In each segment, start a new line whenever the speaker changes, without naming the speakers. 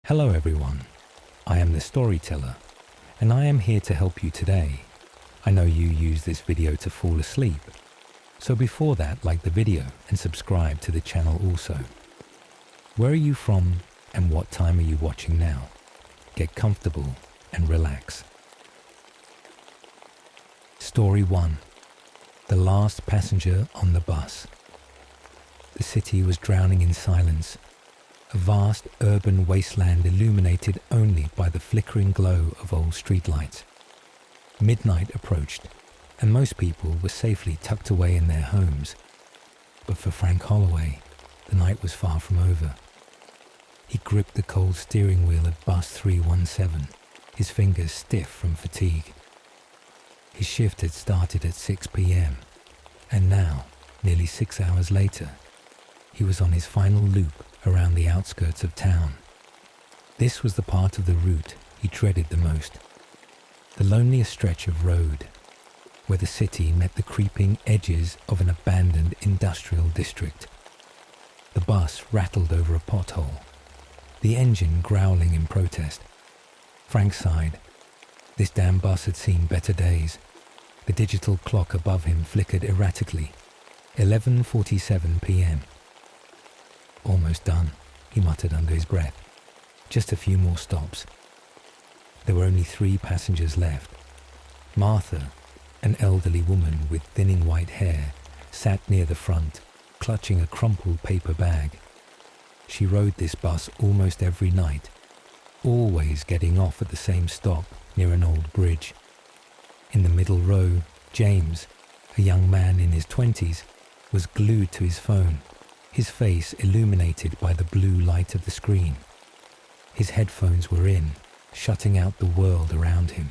Hello everyone, I am the storyteller, and I am here to help you today. I know you use this video to fall asleep, so before that, like the video and subscribe to the channel also. Where are you from and what time are you watching now? Get comfortable and relax. Story 1. The last passenger on the bus. The city was drowning in silence. A vast urban wasteland illuminated only by the flickering glow of old streetlights. Midnight approached, and most people were safely tucked away in their homes. But for Frank Holloway, the night was far from over. He gripped the cold steering wheel of bus 317, his fingers stiff from fatigue. His shift had started at 6 p.m., and now, nearly 6 hours later, he was on his final loop around the outskirts of town. This was the part of the route he dreaded the most. The loneliest stretch of road, where the city met the creeping edges of an abandoned industrial district. The bus rattled over a pothole, the engine growling in protest. Frank sighed. This damn bus had seen better days. The digital clock above him flickered erratically. 11:47 p.m. Almost done, he muttered under his breath. Just a few more stops. There were only 3 passengers left. Martha, an elderly woman with thinning white hair, sat near the front, clutching a crumpled paper bag. She rode this bus almost every night, always getting off at the same stop near an old bridge. In the middle row, James, a young man in his 20s, was glued to his phone, his face illuminated by the blue light of the screen. His headphones were in, shutting out the world around him.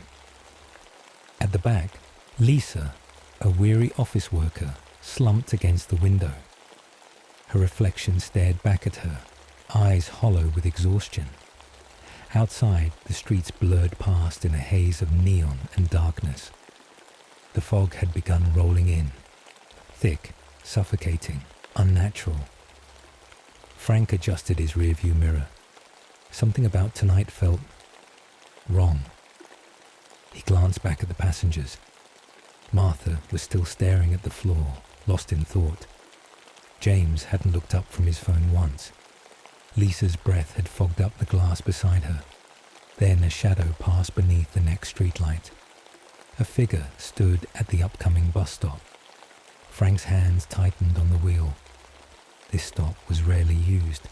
At the back, Lisa, a weary office worker, slumped against the window. Her reflection stared back at her, eyes hollow with exhaustion. Outside, the streets blurred past in a haze of neon and darkness. The fog had begun rolling in, thick, suffocating, unnatural. Frank adjusted his rearview mirror. Something about tonight felt wrong. He glanced back at the passengers. Martha was still staring at the floor, lost in thought. James hadn't looked up from his phone once. Lisa's breath had fogged up the glass beside her. Then a shadow passed beneath the next streetlight. A figure stood at the upcoming bus stop. Frank's hands tightened on the wheel. This stop was rarely used.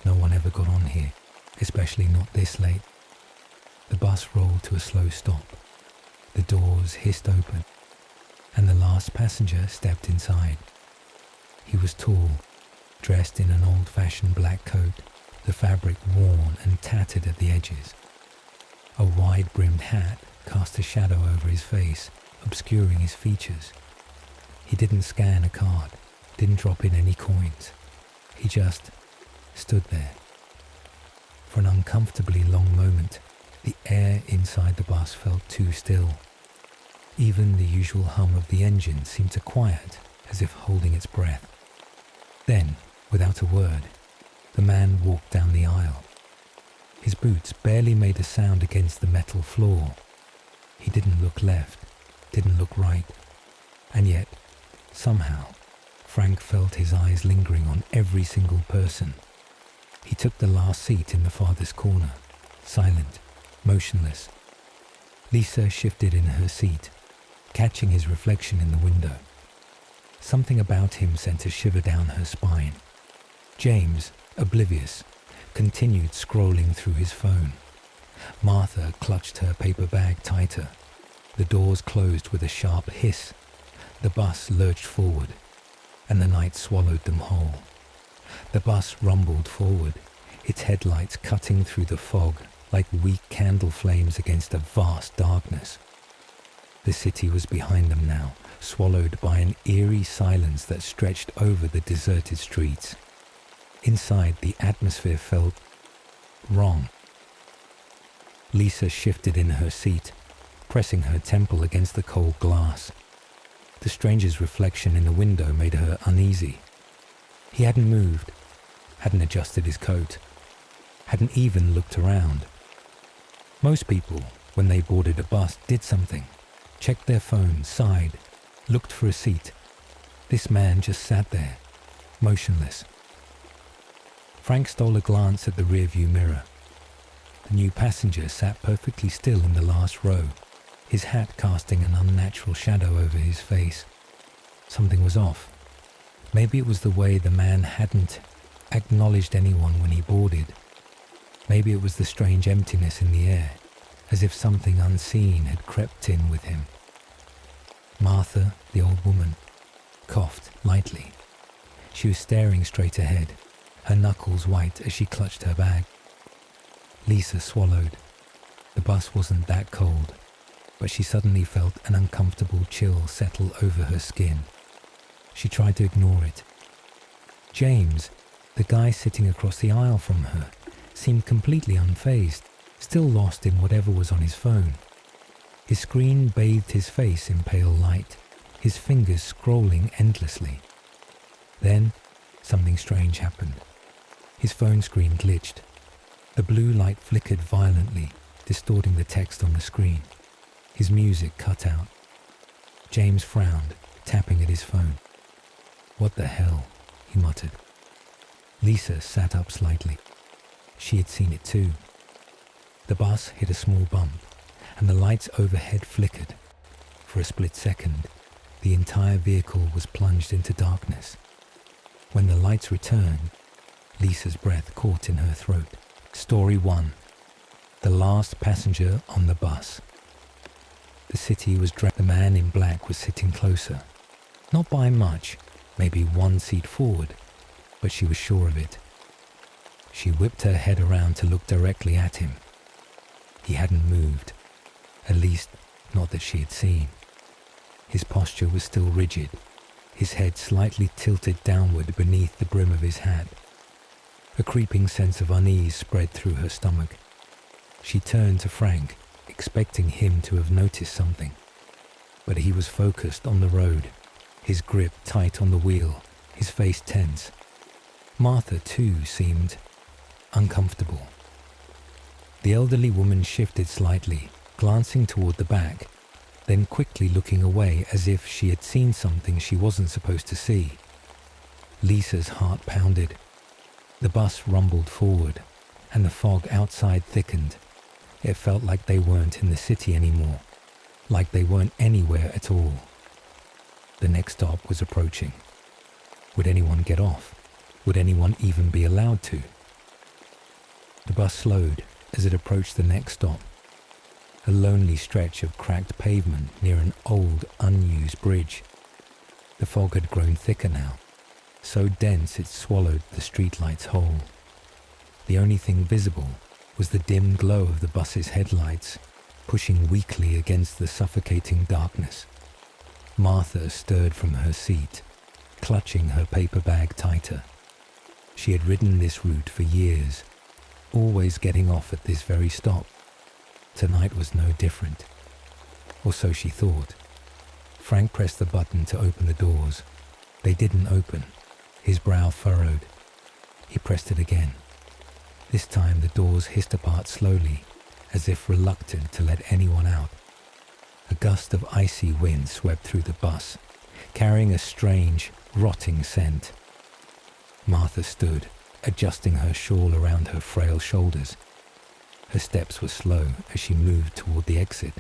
No one ever got on here, especially not this late. The bus rolled to a slow stop. The doors hissed open, and the last passenger stepped inside. He was tall, dressed in an old-fashioned black coat, the fabric worn and tattered at the edges. A wide-brimmed hat cast a shadow over his face, obscuring his features. He didn't scan a card, didn't drop in any coins. He just stood there. For an uncomfortably long moment, the air inside the bus felt too still. Even the usual hum of the engine seemed to quiet, as if holding its breath. Then, without a word, the man walked down the aisle. His boots barely made a sound against the metal floor. He didn't look left, didn't look right, and yet, somehow, Frank felt his eyes lingering on every single person. He took the last seat in the farthest corner, silent, motionless. Lisa shifted in her seat, catching his reflection in the window. Something about him sent a shiver down her spine. James, oblivious, continued scrolling through his phone. Martha clutched her paper bag tighter. The doors closed with a sharp hiss. The bus lurched forward, and the night swallowed them whole. The bus rumbled forward, its headlights cutting through the fog like weak candle flames against a vast darkness. The city was behind them now, swallowed by an eerie silence that stretched over the deserted streets. Inside, the atmosphere felt wrong. Lisa shifted in her seat, pressing her temple against the cold glass. The stranger's reflection in the window made her uneasy. He hadn't moved, hadn't adjusted his coat. hadn't even looked around. Most people, when they boarded a bus, did something, checked their phone, sighed, looked for a seat. This man just sat there, motionless. Frank stole a glance at the rearview mirror. The new passenger sat perfectly still in the last row, his hat casting an unnatural shadow over his face. Something was off. Maybe it was the way the man hadn't acknowledged anyone when he boarded. Maybe it was the strange emptiness in the air, as if something unseen had crept in with him. Martha, the old woman, coughed lightly. She was staring straight ahead, her knuckles white as she clutched her bag. Lisa swallowed. The bus wasn't that cold, but she suddenly felt an uncomfortable chill settle over her skin. She tried to ignore it. James, the guy sitting across the aisle from her, seemed completely unfazed, still lost in whatever was on his phone. His screen bathed his face in pale light, his fingers scrolling endlessly. Then, something strange happened. His phone screen glitched. The blue light flickered violently, distorting the text on the screen. His music cut out. James frowned, tapping at his phone. "What the hell?" he muttered. Lisa sat up slightly. She had seen it too. The bus hit a small bump, and the lights overhead flickered. For a split second, the entire vehicle was plunged into darkness. When the lights returned, Lisa's breath caught in her throat. Story 1. The last passenger on the bus. The city was The man in black was sitting closer. Not by much, maybe one seat forward, but she was sure of it. She whipped her head around to look directly at him. He hadn't moved, at least not that she had seen. His posture was still rigid, his head slightly tilted downward beneath the brim of his hat. A creeping sense of unease spread through her stomach. She turned to Frank, expecting him to have noticed something. But he was focused on the road, his grip tight on the wheel, his face tense. Martha, too, seemed uncomfortable. The elderly woman shifted slightly, glancing toward the back, then quickly looking away as if she had seen something she wasn't supposed to see. Lisa's heart pounded. The bus rumbled forward, and the fog outside thickened. It felt like they weren't in the city anymore, like they weren't anywhere at all. The next stop was approaching. Would anyone get off? Would anyone even be allowed to? The bus slowed as it approached the next stop, a lonely stretch of cracked pavement near an old, unused bridge. The fog had grown thicker now, so dense it swallowed the streetlights whole. The only thing visible was the dim glow of the bus's headlights, pushing weakly against the suffocating darkness. Martha stirred from her seat, clutching her paper bag tighter. She had ridden this route for years, always getting off at this very stop. Tonight was no different, or so she thought. Frank pressed the button to open the doors. They didn't open. His brow furrowed. He pressed it again. This time the doors hissed apart slowly, as if reluctant to let anyone out. A gust of icy wind swept through the bus, carrying a strange, rotting scent. Martha stood, adjusting her shawl around her frail shoulders. Her steps were slow as she moved toward the exit,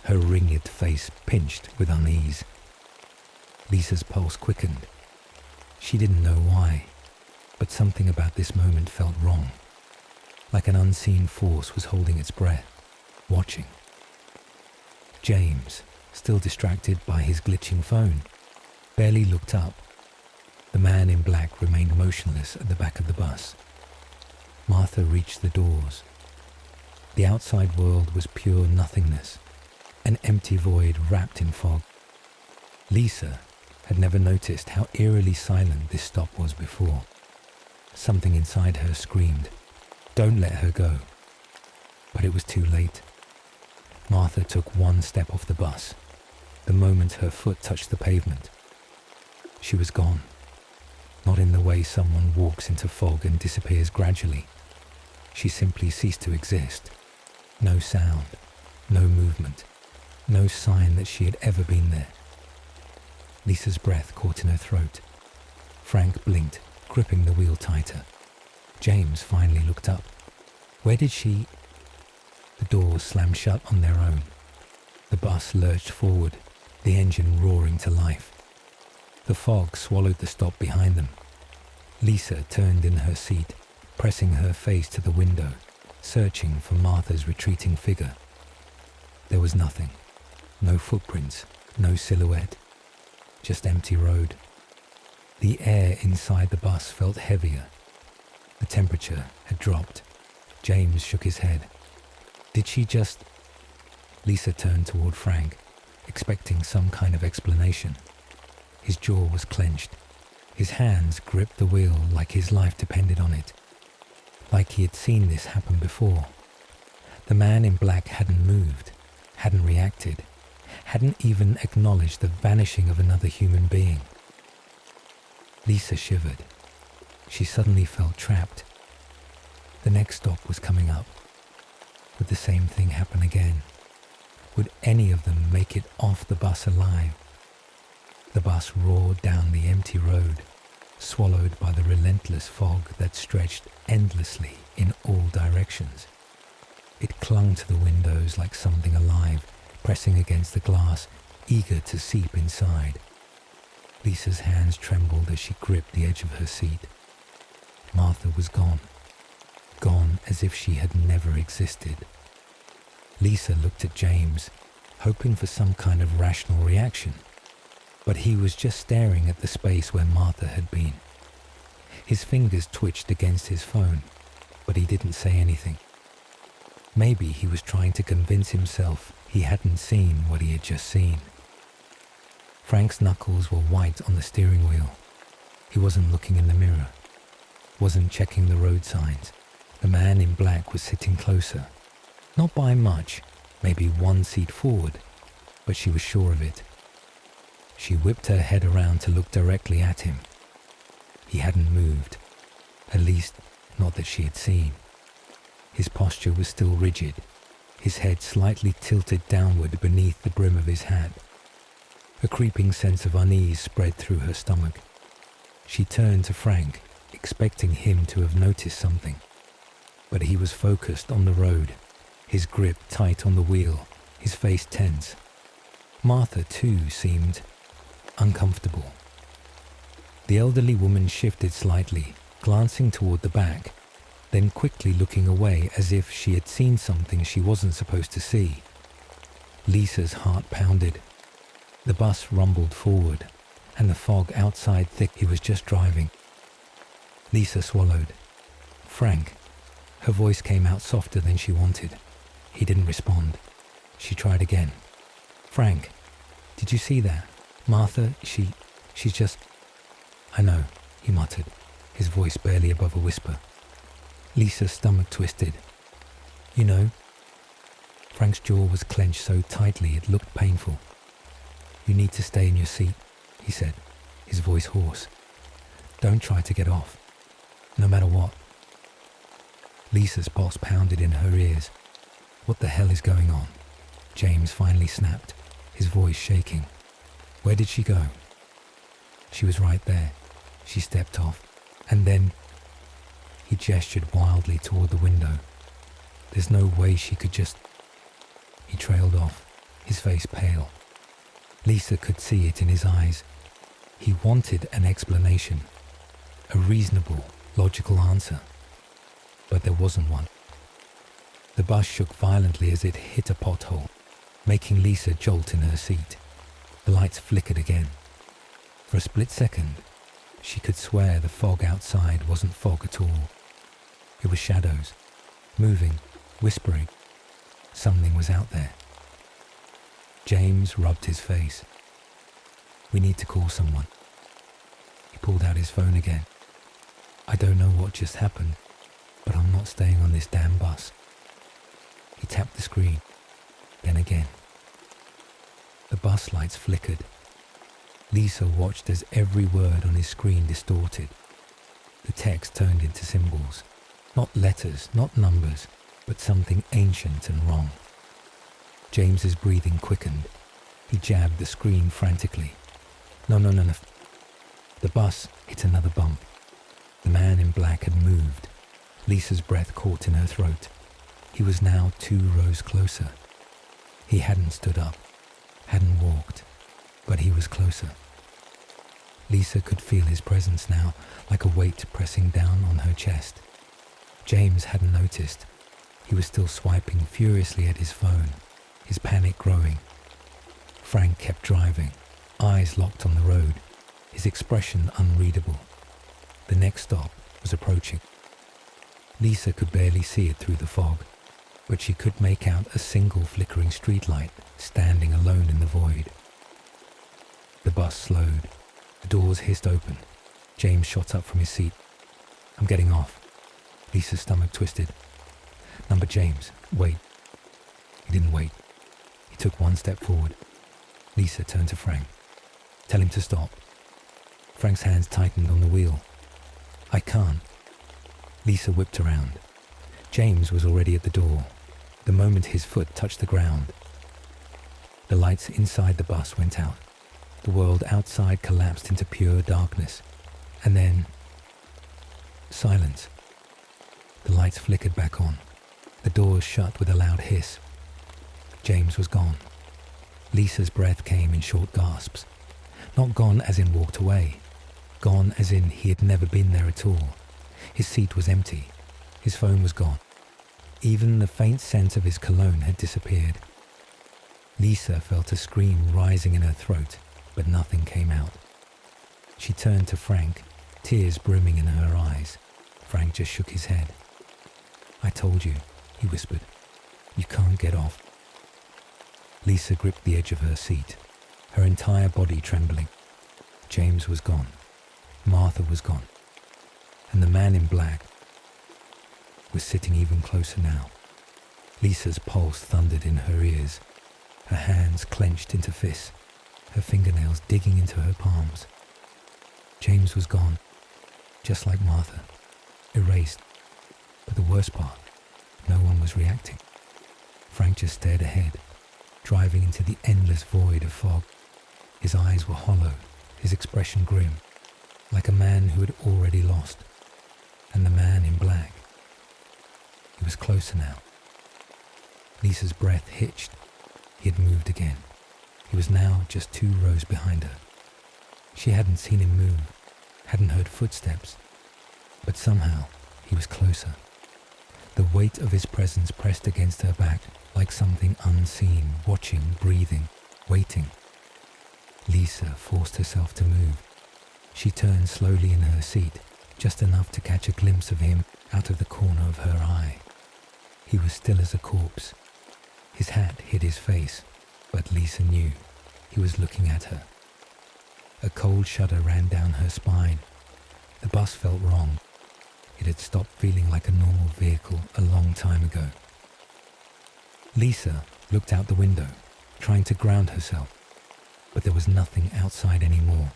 her ringed face pinched with unease. Lisa's pulse quickened. She didn't know why, but something about this moment felt wrong, like an unseen force was holding its breath, watching. James, still distracted by his glitching phone, barely looked up. The man in black remained motionless at the back of the bus. Martha reached the doors. The outside world was pure nothingness, an empty void wrapped in fog. Lisa had never noticed how eerily silent this stop was before. Something inside her screamed, "Don't let her go." But it was too late. Martha took one step off the bus, the moment her foot touched the pavement. She was gone, not in the way someone walks into fog and disappears gradually, She simply ceased to exist. No sound, no movement, no sign that she had ever been there. Lisa's breath caught in her throat. Frank blinked, gripping the wheel tighter. James finally looked up. Where did she... The doors slammed shut on their own. The bus lurched forward, the engine roaring to life. The fog swallowed the stop behind them. Lisa turned in her seat, pressing her face to the window, searching for Martha's retreating figure. There was nothing. No footprints, no silhouette. Just empty road. The air inside the bus felt heavier. The temperature had dropped. James shook his head. Did she just... Lisa turned toward Frank, expecting some kind of explanation. His jaw was clenched. His hands gripped the wheel like his life depended on it. Like he had seen this happen before. The man in black hadn't moved, hadn't reacted, hadn't even acknowledged the vanishing of another human being. Lisa shivered. She suddenly felt trapped. The next stop was coming up. Would the same thing happen again? Would any of them make it off the bus alive? The bus roared down the empty road, swallowed by the relentless fog that stretched endlessly in all directions. It clung to the windows like something alive, pressing against the glass, eager to seep inside. Lisa's hands trembled as she gripped the edge of her seat. Martha was gone. Gone as if she had never existed. Lisa looked at James, hoping for some kind of rational reaction, but he was just staring at the space where Martha had been. His fingers twitched against his phone, but he didn't say anything. Maybe he was trying to convince himself he hadn't seen what he had just seen. Frank's knuckles were white on the steering wheel. He wasn't looking in the mirror, wasn't checking the road signs. The man in black was sitting closer. Not by much, maybe one seat forward, but she was sure of it. She whipped her head around to look directly at him. He hadn't moved, at least not that she had seen. His posture was still rigid, his head slightly tilted downward beneath the brim of his hat. A creeping sense of unease spread through her stomach. She turned to Frank, expecting him to have noticed something. But he was focused on the road, his grip tight on the wheel, his face tense. Martha, too, seemed uncomfortable. The elderly woman shifted slightly, glancing toward the back, then quickly looking away as if she had seen something she wasn't supposed to see. Lisa's heart pounded. The bus rumbled forward, and the fog outside thick. He was just driving. Lisa swallowed. Frank. Her voice came out softer than she wanted. He didn't respond. She tried again. Frank, did you see that? Martha, she's just... I know, he muttered, his voice barely above a whisper. Lisa's stomach twisted. You know? Frank's jaw was clenched so tightly it looked painful. You need to stay in your seat, he said, his voice hoarse. Don't try to get off, no matter what. Lisa's pulse pounded in her ears. What the hell is going on? James finally snapped, his voice shaking. Where did she go? She was right there. She stepped off, and then... He gestured wildly toward the window. There's no way she could just... He trailed off, his face pale. Lisa could see it in his eyes. He wanted an explanation, a reasonable, logical answer. But there wasn't one. The bus shook violently as it hit a pothole, making Lisa jolt in her seat. The lights flickered again. For a split second, she could swear the fog outside wasn't fog at all. It was shadows, moving, whispering. Something was out there. James rubbed his face. We need to call someone. He pulled out his phone again. I don't know what just happened, but I'm not staying on this damn bus. He tapped the screen, then again. The bus lights flickered. Lisa watched as every word on his screen distorted. The text turned into symbols. Not letters, not numbers, but something ancient and wrong. James's breathing quickened. He jabbed the screen frantically. No. The bus hit another bump. The man in black had moved. Lisa's breath caught in her throat. He was now 2 rows closer. He hadn't stood up, hadn't walked, but he was closer. Lisa could feel his presence now, like a weight pressing down on her chest. James hadn't noticed. He was still swiping furiously at his phone, his panic growing. Frank kept driving, eyes locked on the road, his expression unreadable. The next stop was approaching. Lisa could barely see it through the fog, but she could make out a single flickering streetlight standing alone in the void. The bus slowed. The doors hissed open. James shot up from his seat. I'm getting off. Lisa's stomach twisted. Number James, wait. He didn't wait. He took 1 step forward. Lisa turned to Frank. Tell him to stop. Frank's hands tightened on the wheel. I can't. Lisa whipped around. James was already at the door, the moment his foot touched the ground. The lights inside the bus went out. The world outside collapsed into pure darkness. And then silence. The lights flickered back on. The doors shut with a loud hiss. James was gone. Lisa's breath came in short gasps. Not gone as in walked away. Gone as in he had never been there at all. His seat was empty. His phone was gone. Even the faint scent of his cologne had disappeared. Lisa felt a scream rising in her throat, but nothing came out. She turned to Frank, tears brimming in her eyes. Frank just shook his head. I told you, he whispered. You can't get off. Lisa gripped the edge of her seat, her entire body trembling. James was gone. Martha was gone. And the man in black was sitting even closer now. Lisa's pulse thundered in her ears, her hands clenched into fists, her fingernails digging into her palms. James was gone, just like Martha, erased. But the worst part, no one was reacting. Frank just stared ahead, driving into the endless void of fog. His eyes were hollow, his expression grim, like a man who had already lost. And the man in black, he was closer now. Lisa's breath hitched. He had moved again. He was now just 2 rows behind her. She hadn't seen him move, hadn't heard footsteps, but somehow he was closer. The weight of his presence pressed against her back like something unseen, watching, breathing, waiting. Lisa forced herself to move. She turned slowly in her seat, just enough to catch a glimpse of him out of the corner of her eye. He was still as a corpse. His hat hid his face, but Lisa knew he was looking at her. A cold shudder ran down her spine. The bus felt wrong. It had stopped feeling like a normal vehicle a long time ago. Lisa looked out the window, trying to ground herself, but there was nothing outside anymore.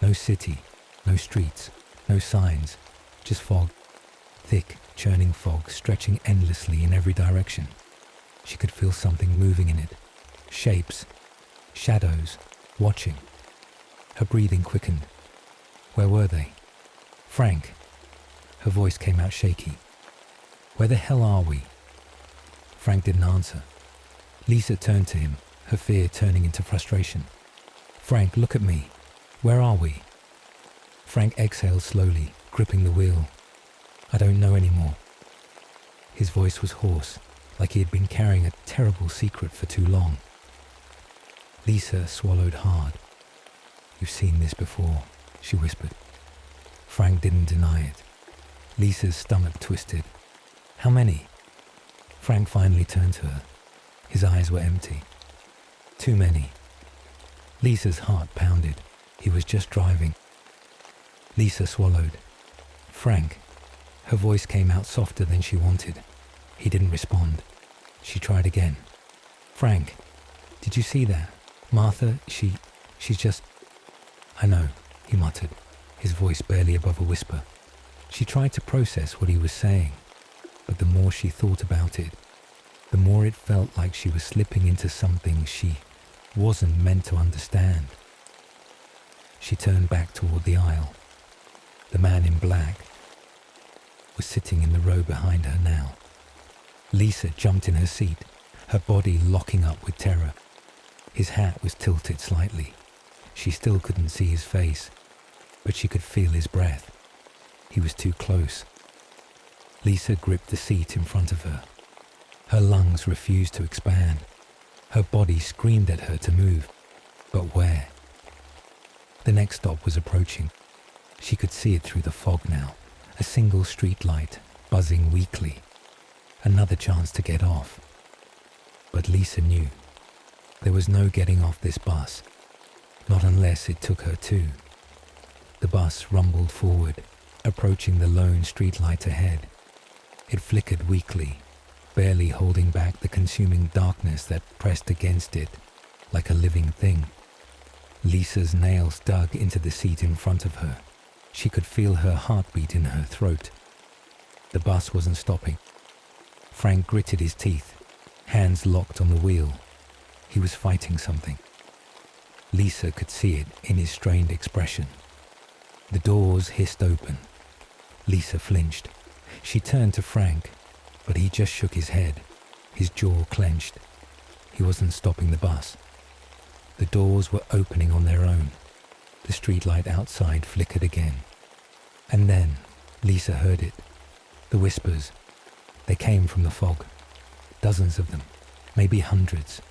No city, no streets, no signs, just fog. Thick, churning fog stretching endlessly in every direction. She could feel something moving in it. Shapes, shadows, watching. Her breathing quickened. Where were they? Frank. Her voice came out shaky. Where the hell are we? Frank didn't answer. Lisa turned to him, her fear turning into frustration. Frank, look at me. Where are we? Frank exhaled slowly, gripping the wheel. I don't know anymore. His voice was hoarse, like he had been carrying a terrible secret for too long. Lisa swallowed hard. You've seen this before, she whispered. Frank didn't deny it. Lisa's stomach twisted. How many? Frank finally turned to her. His eyes were empty. Too many. Lisa's heart pounded. He was just driving. Lisa swallowed. Frank. Her voice came out softer than she wanted. He didn't respond. She tried again. Frank, did you see that? Martha, she's just... I know, he muttered, his voice barely above a whisper. She tried to process what he was saying, But the more she thought about it, the more it felt like she was slipping into something she wasn't meant to understand. She turned back toward the aisle. The man in black was sitting in the row behind her now. Lisa jumped in her seat, her body locking up with terror. His hat was tilted slightly. She still couldn't see his face, but she could feel his breath. He was too close. Lisa gripped the seat in front of her. Her lungs refused to expand. Her body screamed at her to move. But where? The next stop was approaching. She could see it through the fog now. A single street light, buzzing weakly. Another chance to get off. But Lisa knew. There was no getting off this bus. Not unless it took her too. The bus rumbled forward, approaching the lone street light ahead. It flickered weakly, barely holding back the consuming darkness that pressed against it like a living thing. Lisa's nails dug into the seat in front of her. She could feel her heartbeat in her throat. The bus wasn't stopping. Frank gritted his teeth, hands locked on the wheel. He was fighting something. Lisa could see it in his strained expression. The doors hissed open. Lisa flinched. She turned to Frank, but he just shook his head, his jaw clenched. He wasn't stopping the bus. The doors were opening on their own. The streetlight outside flickered again. And then Lisa heard it. The whispers. They came from the fog. Dozens of them, maybe hundreds.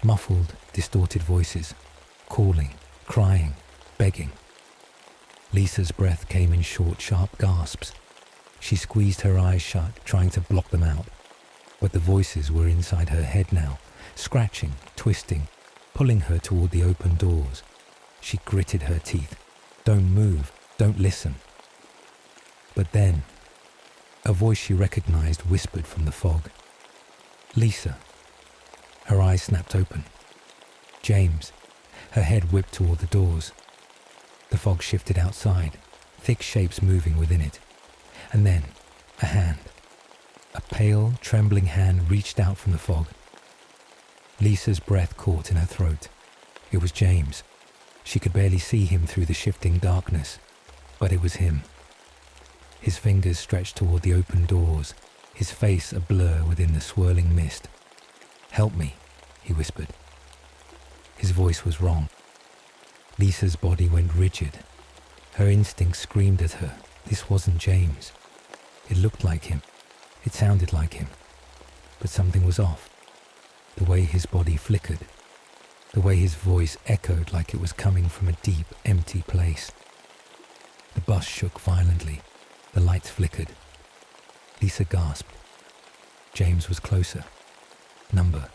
Muffled, distorted voices, calling, crying, begging. Lisa's breath came in short, sharp gasps. She squeezed her eyes shut, trying to block them out. But the voices were inside her head now, scratching, twisting, pulling her toward the open doors. She gritted her teeth. Don't move, don't listen. But then, a voice she recognized whispered from the fog. Lisa. Her eyes snapped open. James. Her head whipped toward the doors. The fog shifted outside, thick shapes moving within it. And then, a hand. A pale, trembling hand reached out from the fog. Lisa's breath caught in her throat. It was James. She could barely see him through the shifting darkness, but it was him. His fingers stretched toward the open doors, his face a blur within the swirling mist. "Help me," he whispered. His voice was wrong. Lisa's body went rigid. Her instinct screamed at her. This wasn't James. It looked like him. It sounded like him. But something was off. The way his body flickered. The way his voice echoed like it was coming from a deep, empty place. The bus shook violently. The lights flickered. Lisa gasped. James was closer. Number.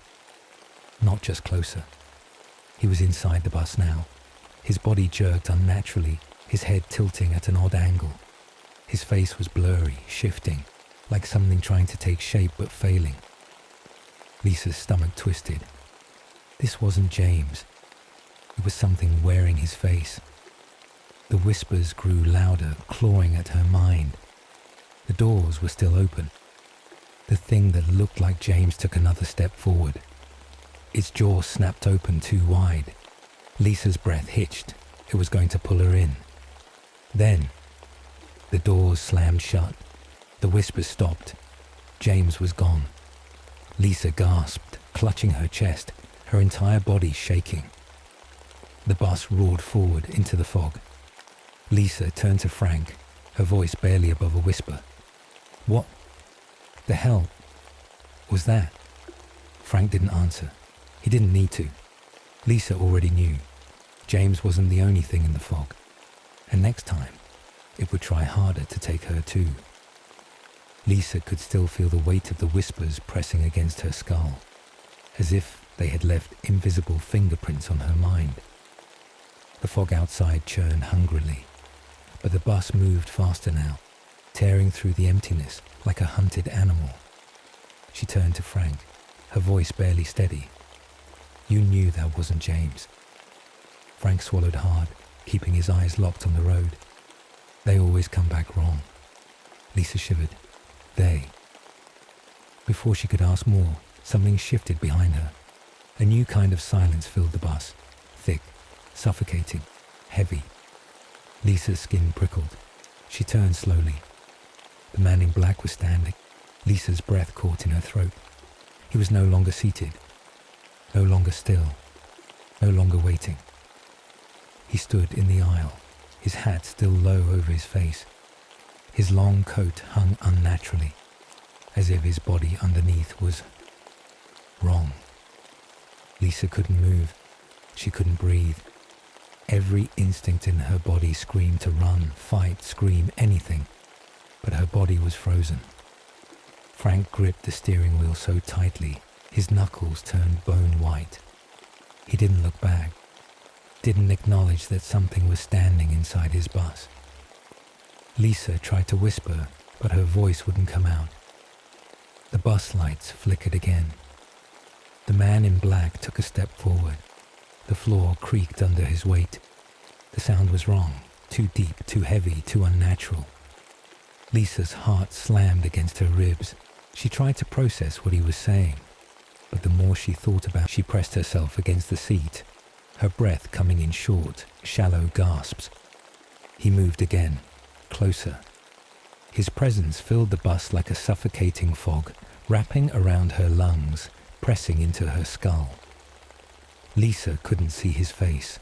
Not just closer. He was inside the bus now. His body jerked unnaturally, his head tilting at an odd angle. His face was blurry, shifting, like something trying to take shape but failing. Lisa's stomach twisted. This wasn't James. It was something wearing his face. The whispers grew louder, clawing at her mind. The doors were still open. The thing that looked like James took another step forward. Its jaw snapped open too wide. Lisa's breath hitched. It was going to pull her in. Then, the doors slammed shut. The whispers stopped. James was gone. Lisa gasped, clutching her chest, her entire body shaking. The bus roared forward into the fog. Lisa turned to Frank, her voice barely above a whisper. "What the hell was that?" Frank didn't answer. He didn't need to. Lisa already knew. James wasn't the only thing in the fog. And next time, it would try harder to take her too. Lisa could still feel the weight of the whispers pressing against her skull, as if they had left invisible fingerprints on her mind. The fog outside churned hungrily, but the bus moved faster now, tearing through the emptiness like a hunted animal. She turned to Frank, her voice barely steady. "You knew that wasn't James." Frank swallowed hard, keeping his eyes locked on the road. "They always come back wrong." Lisa shivered. "They." Before she could ask more, something shifted behind her. A new kind of silence filled the bus. Thick, suffocating, heavy. Lisa's skin prickled. She turned slowly. The man in black was standing. Lisa's breath caught in her throat. He was no longer seated. No longer still. No longer waiting. He stood in the aisle, his hat still low over his face. His long coat hung unnaturally, as if his body underneath was wrong. Lisa couldn't move. She couldn't breathe. Every instinct in her body screamed to run, fight, scream, anything. But her body was frozen. Frank gripped the steering wheel so tightly, his knuckles turned bone white. He didn't look back, didn't acknowledge that something was standing inside his bus. Lisa tried to whisper, but her voice wouldn't come out. The bus lights flickered again. The man in black took a step forward. The floor creaked under his weight. The sound was wrong, too deep, too heavy, too unnatural. Lisa's heart slammed against her ribs. She tried to process what he was saying, but the more she thought about it, she pressed herself against the seat, her breath coming in short, shallow gasps. He moved again, closer. His presence filled the bus like a suffocating fog, wrapping around her lungs, pressing into her skull. Lisa couldn't see his face,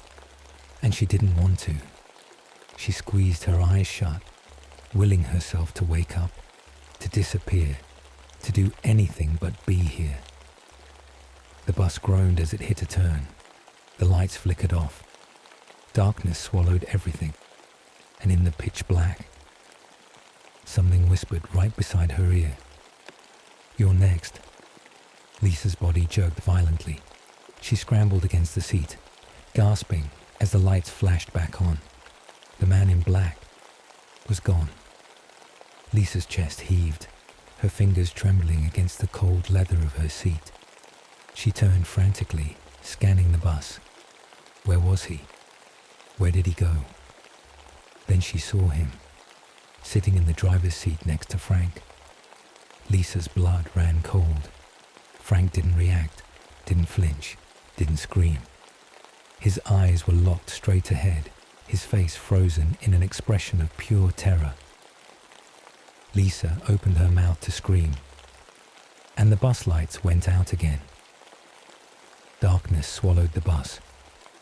and she didn't want to. She squeezed her eyes shut, willing herself to wake up, to disappear, to do anything but be here. The bus groaned as it hit a turn. The lights flickered off. Darkness swallowed everything, and in the pitch black, something whispered right beside her ear. "You're next." Lisa's body jerked violently. She scrambled against the seat, gasping as the lights flashed back on. The man in black was gone. Lisa's chest heaved, her fingers trembling against the cold leather of her seat. She turned frantically, scanning the bus. Where was he? Where did he go? Then she saw him, sitting in the driver's seat next to Frank. Lisa's blood ran cold. Frank didn't react, didn't flinch, didn't scream. His eyes were locked straight ahead, his face frozen in an expression of pure terror. Lisa opened her mouth to scream, and the bus lights went out again. Darkness swallowed the bus.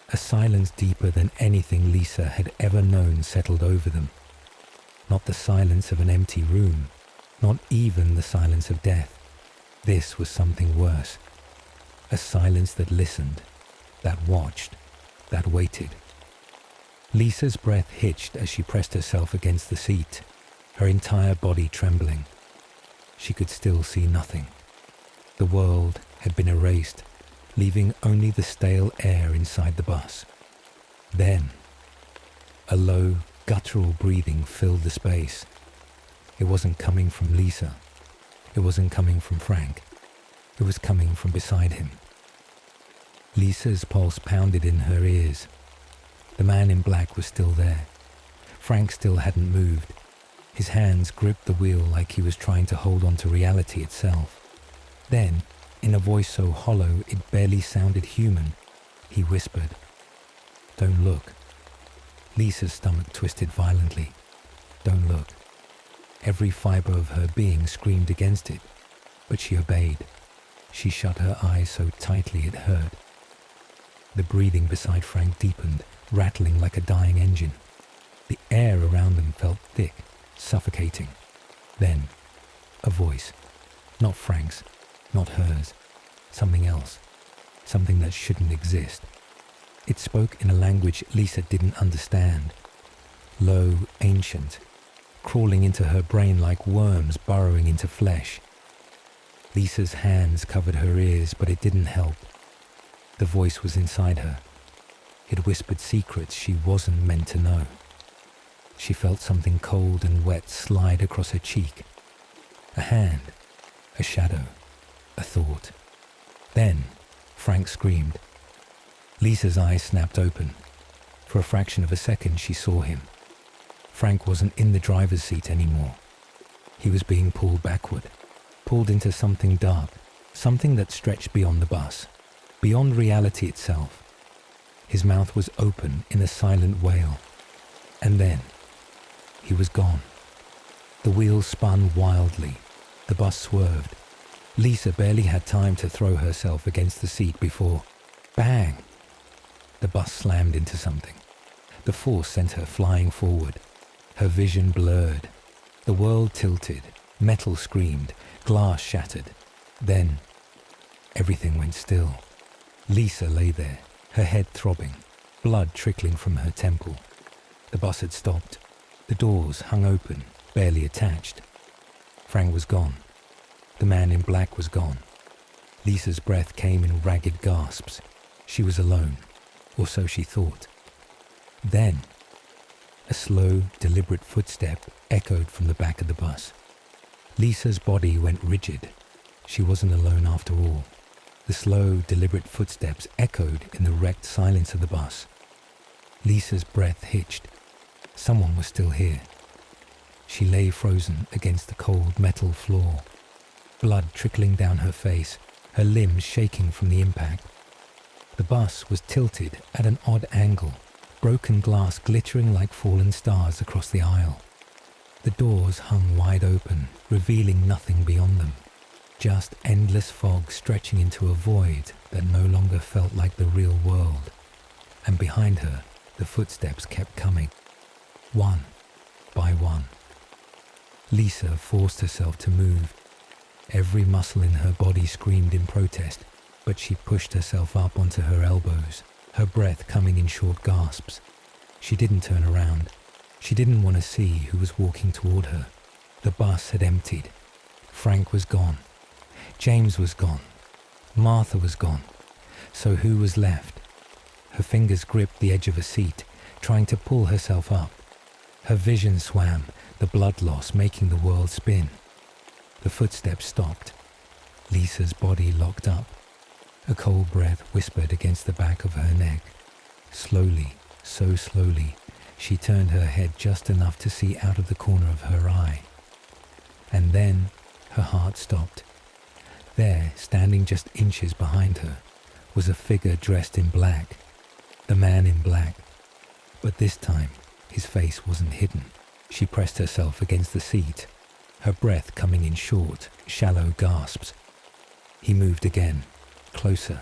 A silence deeper than anything Lisa had ever known settled over them. Not the silence of an empty room, not even the silence of death. This was something worse. A silence that listened, that watched, that waited. Lisa's breath hitched as she pressed herself against the seat, her entire body trembling. She could still see nothing. The world had been erased, leaving only the stale air inside the bus. Then, a low, guttural breathing filled the space. It wasn't coming from Lisa. It wasn't coming from Frank. It was coming from beside him. Lisa's pulse pounded in her ears. The man in black was still there. Frank still hadn't moved. His hands gripped the wheel like he was trying to hold on to reality itself. Then, in a voice so hollow it barely sounded human, he whispered, "Don't look." Lisa's stomach twisted violently. Don't look. Every fiber of her being screamed against it, but she obeyed. She shut her eyes so tightly it hurt. The breathing beside Frank deepened, rattling like a dying engine. The air around them felt thick, suffocating. Then, a voice. Not Frank's, not hers. Something else. Something that shouldn't exist. It spoke in a language Lisa didn't understand. Low, ancient, crawling into her brain like worms burrowing into flesh. Lisa's hands covered her ears, but it didn't help. The voice was inside her. It whispered secrets she wasn't meant to know. She felt something cold and wet slide across her cheek. A hand, a shadow, a thought. Then, Frank screamed. Lisa's eyes snapped open. For a fraction of a second, she saw him. Frank wasn't in the driver's seat anymore. He was being pulled backward. pulled into something dark, something that stretched beyond the bus, beyond reality itself. His mouth was open in a silent wail. And then, he was gone. The wheels spun wildly. The bus swerved. Lisa barely had time to throw herself against the seat before, bang! The bus slammed into something. The force sent her flying forward. Her vision blurred. The world tilted. Metal screamed. Glass shattered. Then, everything went still. Lisa lay there, her head throbbing, blood trickling from her temple. The bus had stopped. The doors hung open, barely attached. Frank was gone. The man in black was gone. Lisa's breath came in ragged gasps. She was alone, or so she thought. Then, a slow, deliberate footstep echoed from the back of the bus. Lisa's body went rigid. She wasn't alone after all. The slow, deliberate footsteps echoed in the wrecked silence of the bus. Lisa's breath hitched. Someone was still here. She lay frozen against the cold metal floor, blood trickling down her face, her limbs shaking from the impact. The bus was tilted at an odd angle, broken glass glittering like fallen stars across the aisle. The doors hung wide open, revealing nothing beyond them. Just endless fog stretching into a void that no longer felt like the real world. And behind her, the footsteps kept coming, one by one. Lisa forced herself to move. Every muscle in her body screamed in protest, but she pushed herself up onto her elbows, her breath coming in short gasps. She didn't turn around. She didn't want to see who was walking toward her. The bus had emptied. Frank was gone. James was gone. Martha was gone. So who was left? Her fingers gripped the edge of a seat, trying to pull herself up. Her vision swam, the blood loss making the world spin. The footsteps stopped. Lisa's body locked up. A cold breath whispered against the back of her neck. Slowly, so slowly, she turned her head just enough to see out of the corner of her eye. And then her heart stopped. There, standing just inches behind her, was a figure dressed in black. The man in black. But this time, his face wasn't hidden. She pressed herself against the seat, her breath coming in short, shallow gasps. He moved again, closer.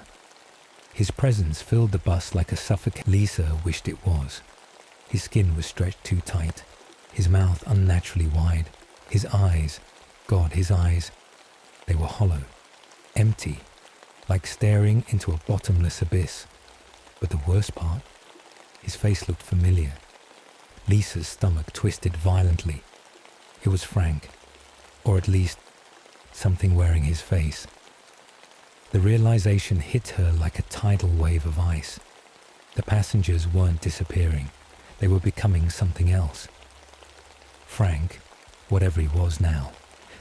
His presence filled the bus like a suffocating. Lisa wished it was. His skin was stretched too tight, his mouth unnaturally wide. His eyes, God, his eyes, they were hollow, empty, like staring into a bottomless abyss. But the worst part, his face looked familiar. Lisa's stomach twisted violently. It was Frank, or at least something wearing his face. The realization hit her like a tidal wave of ice. The passengers weren't disappearing. They were becoming something else. Frank, whatever he was now,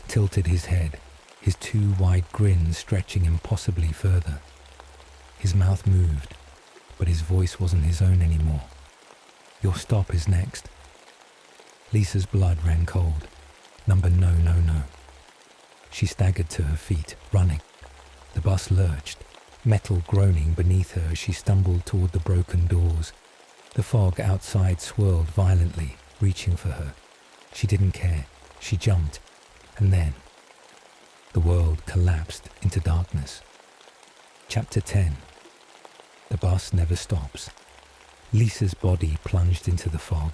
tilted his head, his two wide grins stretching impossibly further. His mouth moved, but his voice wasn't his own anymore. Your stop is next. Lisa's blood ran cold. Number no, no, no. She staggered to her feet, running. The bus lurched, metal groaning beneath her as she stumbled toward the broken doors. The fog outside swirled violently, reaching for her. She didn't care. She jumped. And then, the world collapsed into darkness. Chapter 10. The bus never stops. Lisa's body plunged into the fog.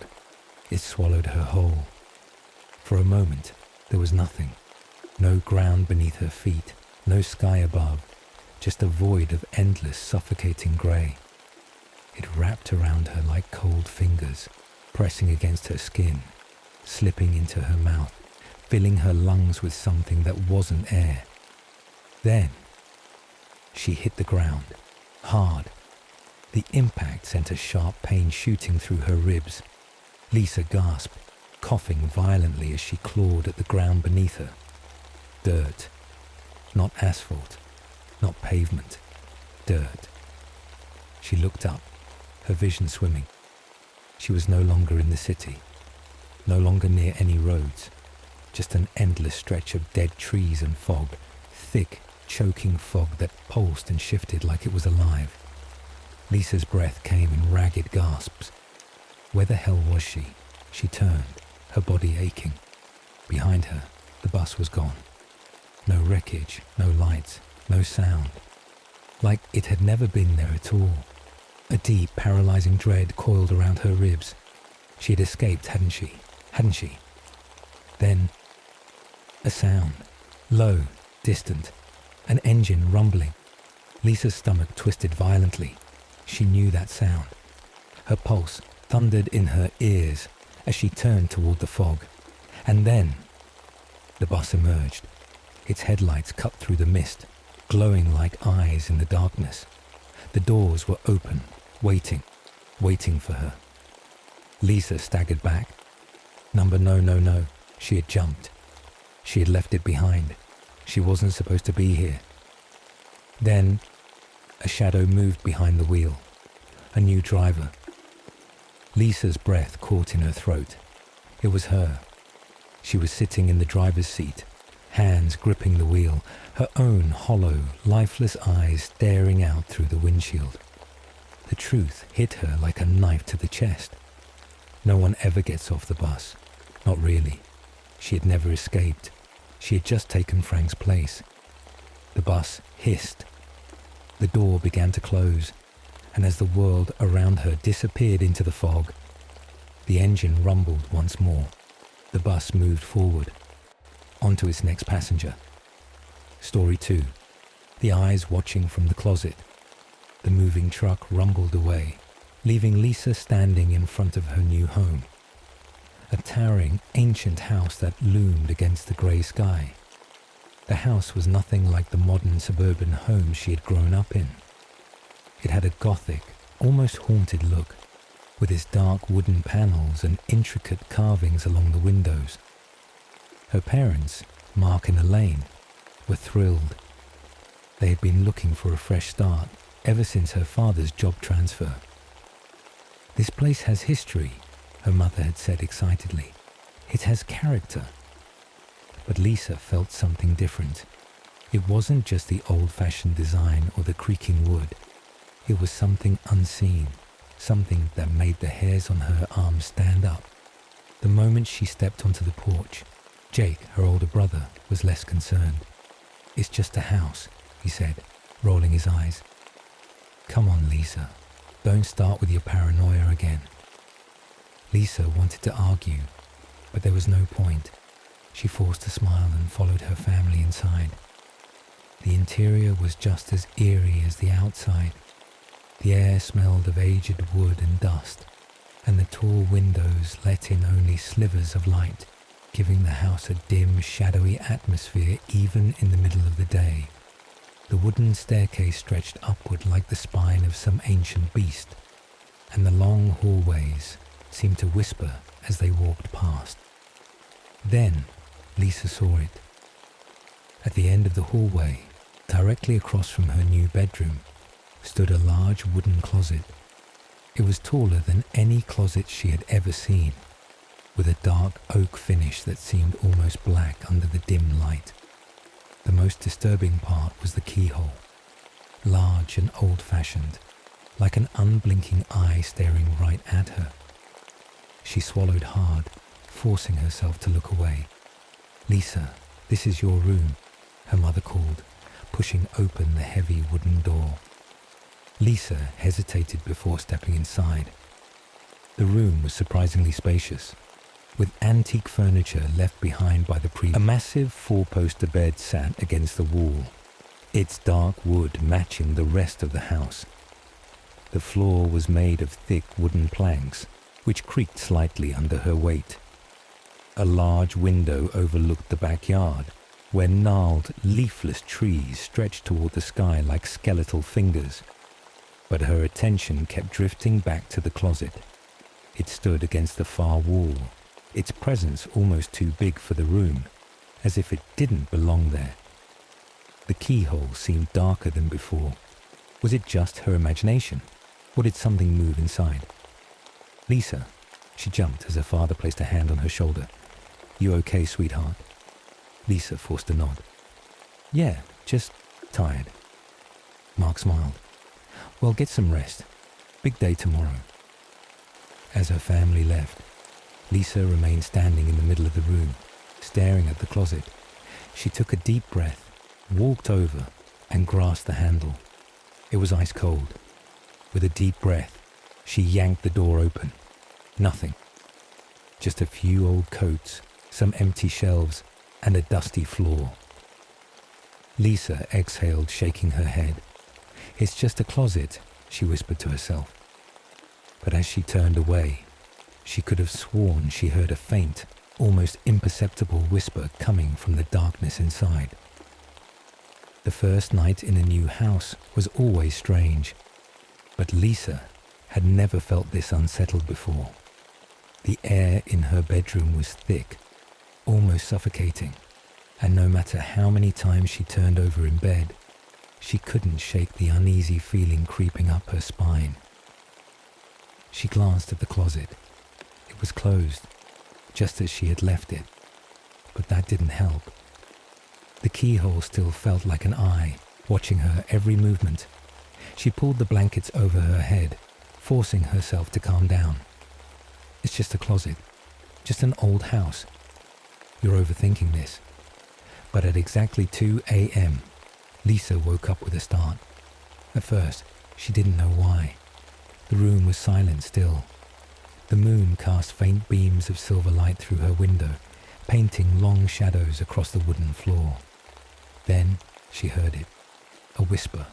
It swallowed her whole. For a moment, there was nothing. No ground beneath her feet, no sky above, just a void of endless, suffocating grey. It wrapped around her like cold fingers, pressing against her skin, slipping into her mouth, filling her lungs with something that wasn't air. Then, she hit the ground, hard. The impact sent a sharp pain shooting through her ribs. Lisa gasped, coughing violently as she clawed at the ground beneath her. Dirt. Not asphalt, not pavement. Dirt. She looked up, her vision swimming. She was no longer in the city, no longer near any roads. just an endless stretch of dead trees and fog, thick, choking fog that pulsed and shifted like it was alive. Lisa's breath came in ragged gasps. Where the hell was she? She turned, her body aching. Behind her, the bus was gone. No wreckage, no lights, no sound. Like it had never been there at all. A deep, paralyzing dread coiled around her ribs. She had escaped, hadn't she? Hadn't she? Then, a sound. Low, distant. An engine rumbling. Lisa's stomach twisted violently. She knew that sound. Her pulse thundered in her ears as she turned toward the fog. And then, the bus emerged. Its headlights cut through the mist, glowing like eyes in the darkness. The doors were open, waiting for her. Lisa staggered back. No. She had jumped. She had left it behind. She wasn't supposed to be here. Then, a shadow moved behind the wheel. A new driver. Lisa's breath caught in her throat. It was her. She was sitting in the driver's seat, hands gripping the wheel, her own hollow, lifeless eyes staring out through the windshield. The truth hit her like a knife to the chest. No one ever gets off the bus. Not really. She had never escaped. She had just taken Frank's place. The bus hissed. The door began to close, and as the world around her disappeared into the fog, the engine rumbled once more. The bus moved forward, onto its next passenger. Story 2. The eyes watching from the closet. The moving truck rumbled away, leaving Lisa standing in front of her new home. A towering, ancient house that loomed against the grey sky. The house was nothing like the modern suburban home she had grown up in. It had a gothic, almost haunted look, with its dark wooden panels and intricate carvings along the windows. Her parents, Mark and Elaine, were thrilled. They had been looking for a fresh start ever since her father's job transfer. "This place has history," her mother had said excitedly. "It has character." But Lisa felt something different. It wasn't just the old-fashioned design or the creaking wood. It was something unseen, something that made the hairs on her arms stand up. The moment she stepped onto the porch, Jake, her older brother, was less concerned. "It's just a house," he said, rolling his eyes. "Come on, Lisa. Don't start with your paranoia again." Lisa wanted to argue, but there was no point. She forced a smile and followed her family inside. The interior was just as eerie as the outside. The air smelled of aged wood and dust, and the tall windows let in only slivers of light, giving the house a dim, shadowy atmosphere even in the middle of the day. The wooden staircase stretched upward like the spine of some ancient beast, and the long hallways seemed to whisper as they walked past. Then Lisa saw it. At the end of the hallway, directly across from her new bedroom, stood a large wooden closet. It was taller than any closet she had ever seen, with a dark oak finish that seemed almost black under the dim light. The most disturbing part was the keyhole, large and old-fashioned, like an unblinking eye staring right at her. She swallowed hard, forcing herself to look away. "Lisa, this is your room," her mother called, pushing open the heavy wooden door. Lisa hesitated before stepping inside. The room was surprisingly spacious, with antique furniture left behind by the previous. A massive four-poster bed sat against the wall, its dark wood matching the rest of the house. The floor was made of thick wooden planks, which creaked slightly under her weight. A large window overlooked the backyard, where gnarled, leafless trees stretched toward the sky like skeletal fingers. But her attention kept drifting back to the closet. It stood against the far wall, its presence almost too big for the room, as if it didn't belong there. The keyhole seemed darker than before. Was it just her imagination, or did something move inside? "Lisa," she jumped as her father placed a hand on her shoulder. You okay, sweetheart? Lisa forced a nod. Yeah, just tired. Mark smiled. Well, get some rest. Big day tomorrow. As her family left, Lisa remained standing in the middle of the room, staring at the closet. She took a deep breath, walked over, and grasped the handle. It was ice cold. With a deep breath, she yanked the door open. Nothing. Just a few old coats, some empty shelves, and a dusty floor. Lisa exhaled, shaking her head. It's just a closet, she whispered to herself. But as she turned away, she could have sworn she heard a faint, almost imperceptible whisper coming from the darkness inside. The first night in a new house was always strange, but Lisa had never felt this unsettled before. The air in her bedroom was thick, almost suffocating, and no matter how many times she turned over in bed, she couldn't shake the uneasy feeling creeping up her spine. She glanced at the closet. It was closed, just as she had left it, but that didn't help. The keyhole still felt like an eye, watching her every movement. She pulled the blankets over her head, forcing herself to calm down. It's just a closet, just an old house. You're overthinking this. But at exactly 2 a.m., Lisa woke up with a start. At first, she didn't know why. The room was silent still. The moon cast faint beams of silver light through her window, painting long shadows across the wooden floor. Then she heard it, a whisper.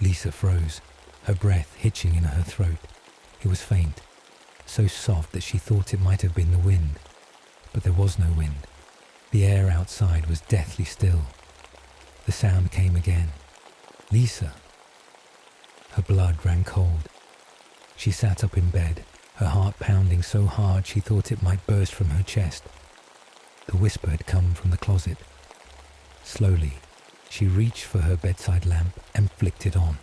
Lisa froze, her breath hitching in her throat. It was faint, so soft that she thought it might have been the wind. But there was no wind. The air outside was deathly still. The sound came again. Lisa. Her blood ran cold. She sat up in bed, her heart pounding so hard she thought it might burst from her chest. The whisper had come from the closet. Slowly, she reached for her bedside lamp and flicked it on.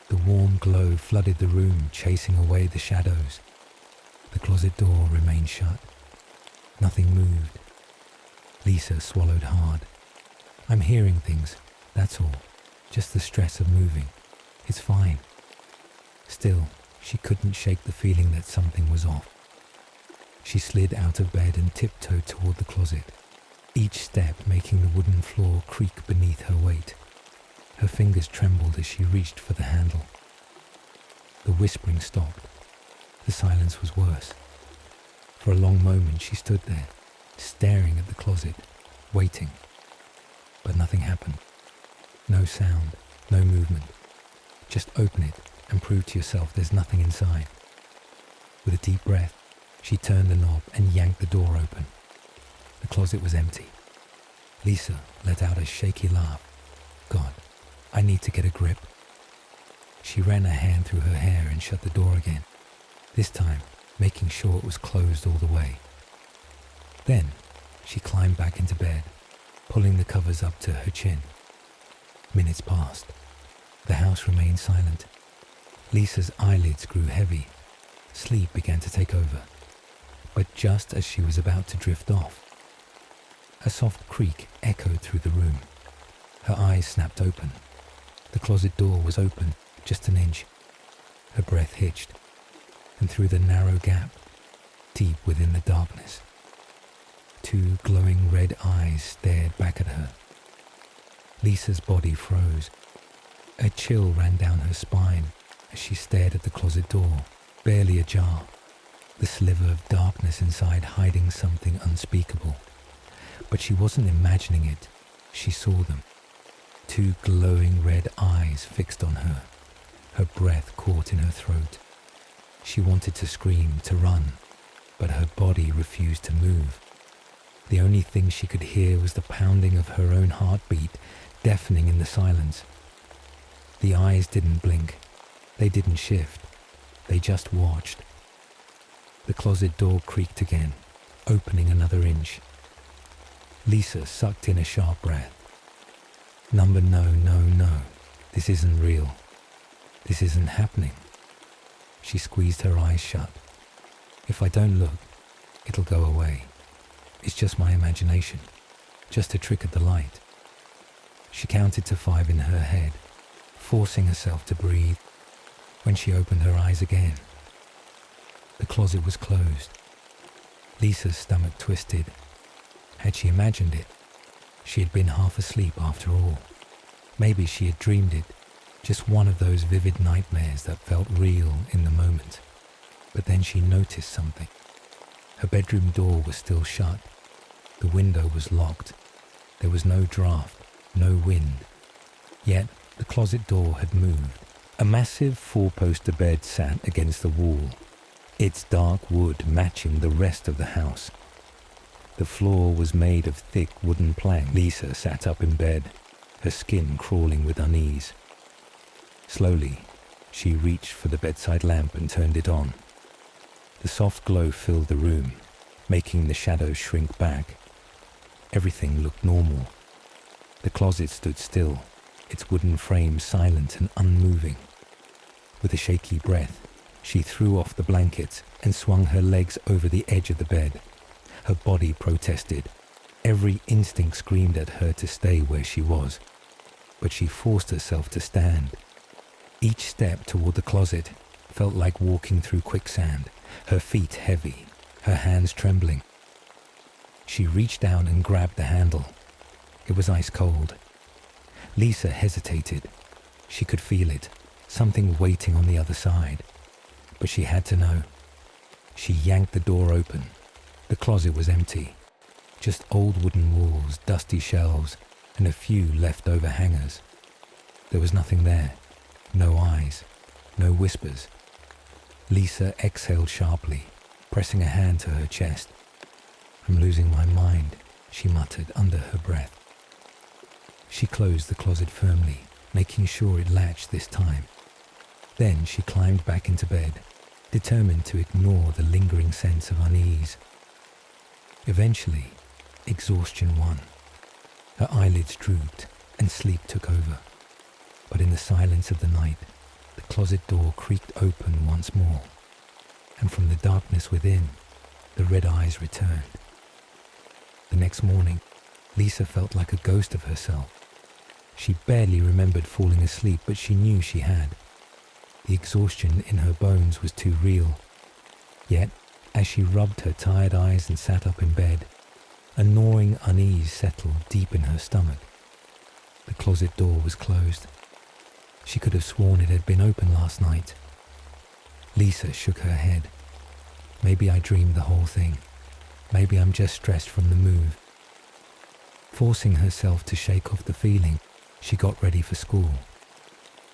The warm glow flooded the room, chasing away the shadows. The closet door remained shut. Nothing moved. Lisa swallowed hard. I'm hearing things, that's all. Just the stress of moving. It's fine. Still, she couldn't shake the feeling that something was off. She slid out of bed and tiptoed toward the closet, each step making the wooden floor creak beneath her weight. Her fingers trembled as she reached for the handle. The whispering stopped. The silence was worse. For a long moment she stood there, staring at the closet, waiting. But nothing happened. No sound, no movement. Just open it and prove to yourself there's nothing inside. With a deep breath, she turned the knob and yanked the door open. The closet was empty. Lisa let out a shaky laugh. God, I need to get a grip. She ran her hand through her hair and shut the door again, this time making sure it was closed all the way. Then she climbed back into bed, pulling the covers up to her chin. Minutes passed. The house remained silent. Lisa's eyelids grew heavy. Sleep began to take over. But just as she was about to drift off, a soft creak echoed through the room. Her eyes snapped open. The closet door was open, just an inch. Her breath hitched, and through the narrow gap, deep within the darkness, 2 glowing red eyes stared back at her. Lisa's body froze. A chill ran down her spine as she stared at the closet door, barely ajar, the sliver of darkness inside hiding something unspeakable. But she wasn't imagining it. She saw them. 2 glowing red eyes fixed on her, her breath caught in her throat. She wanted to scream, to run, but her body refused to move. The only thing she could hear was the pounding of her own heartbeat, deafening in the silence. The eyes didn't blink. They didn't shift. They just watched. The closet door creaked again, opening another inch. Lisa sucked in a sharp breath. Number no, no, no. This isn't real. This isn't happening. She squeezed her eyes shut. If I don't look, it'll go away. It's just my imagination, just a trick of the light. She counted to 5 in her head, forcing herself to breathe. When she opened her eyes again, the closet was closed. Lisa's stomach twisted. Had she imagined it? She had been half asleep after all. Maybe she had dreamed it, just one of those vivid nightmares that felt real in the moment. But then she noticed something. Her bedroom door was still shut. The window was locked. There was no draft, no wind. Yet the closet door had moved. A massive 4-poster bed sat against the wall, its dark wood matching the rest of the house. The floor was made of thick wooden planks. Lisa sat up in bed, her skin crawling with unease. Slowly, she reached for the bedside lamp and turned it on. The soft glow filled the room, making the shadows shrink back. Everything looked normal. The closet stood still, its wooden frame silent and unmoving. With a shaky breath, she threw off the blankets and swung her legs over the edge of the bed. Her body protested. Every instinct screamed at her to stay where she was. But she forced herself to stand. Each step toward the closet felt like walking through quicksand, her feet heavy, her hands trembling. She reached down and grabbed the handle. It was ice cold. Lisa hesitated. She could feel it, something waiting on the other side. But she had to know. She yanked the door open. The closet was empty. Just old wooden walls, dusty shelves, and a few leftover hangers. There was nothing there. No eyes. No whispers. Lisa exhaled sharply, pressing a hand to her chest. "I'm losing my mind," she muttered under her breath. She closed the closet firmly, making sure it latched this time. Then she climbed back into bed, determined to ignore the lingering sense of unease. Eventually, exhaustion won. Her eyelids drooped and sleep took over. But in the silence of the night, the closet door creaked open once more, and from the darkness within, the red eyes returned. The next morning, Lisa felt like a ghost of herself. She barely remembered falling asleep, but she knew she had. The exhaustion in her bones was too real. Yet, as she rubbed her tired eyes and sat up in bed, a gnawing unease settled deep in her stomach. The closet door was closed. She could have sworn it had been open last night. Lisa shook her head. Maybe I dreamed the whole thing. Maybe I'm just stressed from the move. Forcing herself to shake off the feeling, she got ready for school.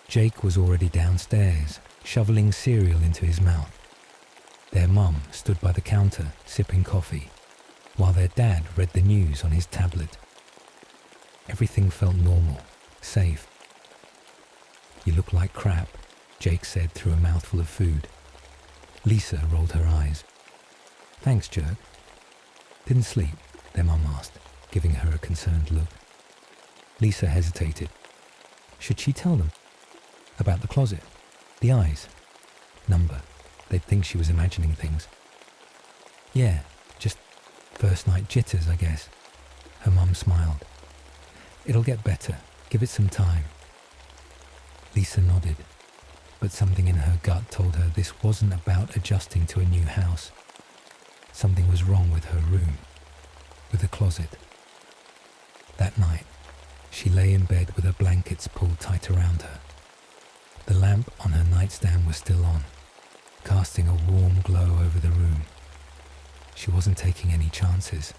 Jake was already downstairs, shoveling cereal into his mouth. Their mum stood by the counter, sipping coffee, while their dad read the news on his tablet. Everything felt normal, safe. "You look like crap," Jake said through a mouthful of food. Lisa rolled her eyes. "Thanks, jerk." "Didn't sleep?" their mum asked, giving her a concerned look. Lisa hesitated. Should she tell them? About the closet? The eyes? Number? They'd think she was imagining things. "Yeah, just first night jitters, I guess." Her mum smiled. "It'll get better. Give it some time." Lisa nodded, but something in her gut told her this wasn't about adjusting to a new house. Something was wrong with her room, with the closet. That night, she lay in bed with her blankets pulled tight around her. The lamp on her nightstand was still on, casting a warm glow over the room. She wasn't taking any chances.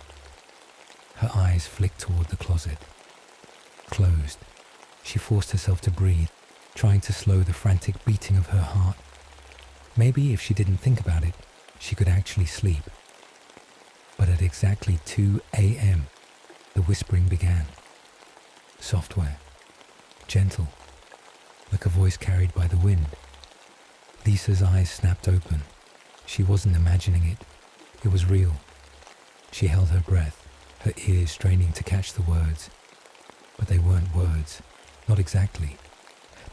Her eyes flicked toward the closet. Closed, she forced herself to breathe, trying to slow the frantic beating of her heart. Maybe if she didn't think about it, she could actually sleep. But at exactly 2 a.m., the whispering began. Software, gentle, like a voice carried by the wind. Lisa's eyes snapped open. She wasn't imagining it. It was real. She held her breath, her ears straining to catch the words. But they weren't words. Not exactly.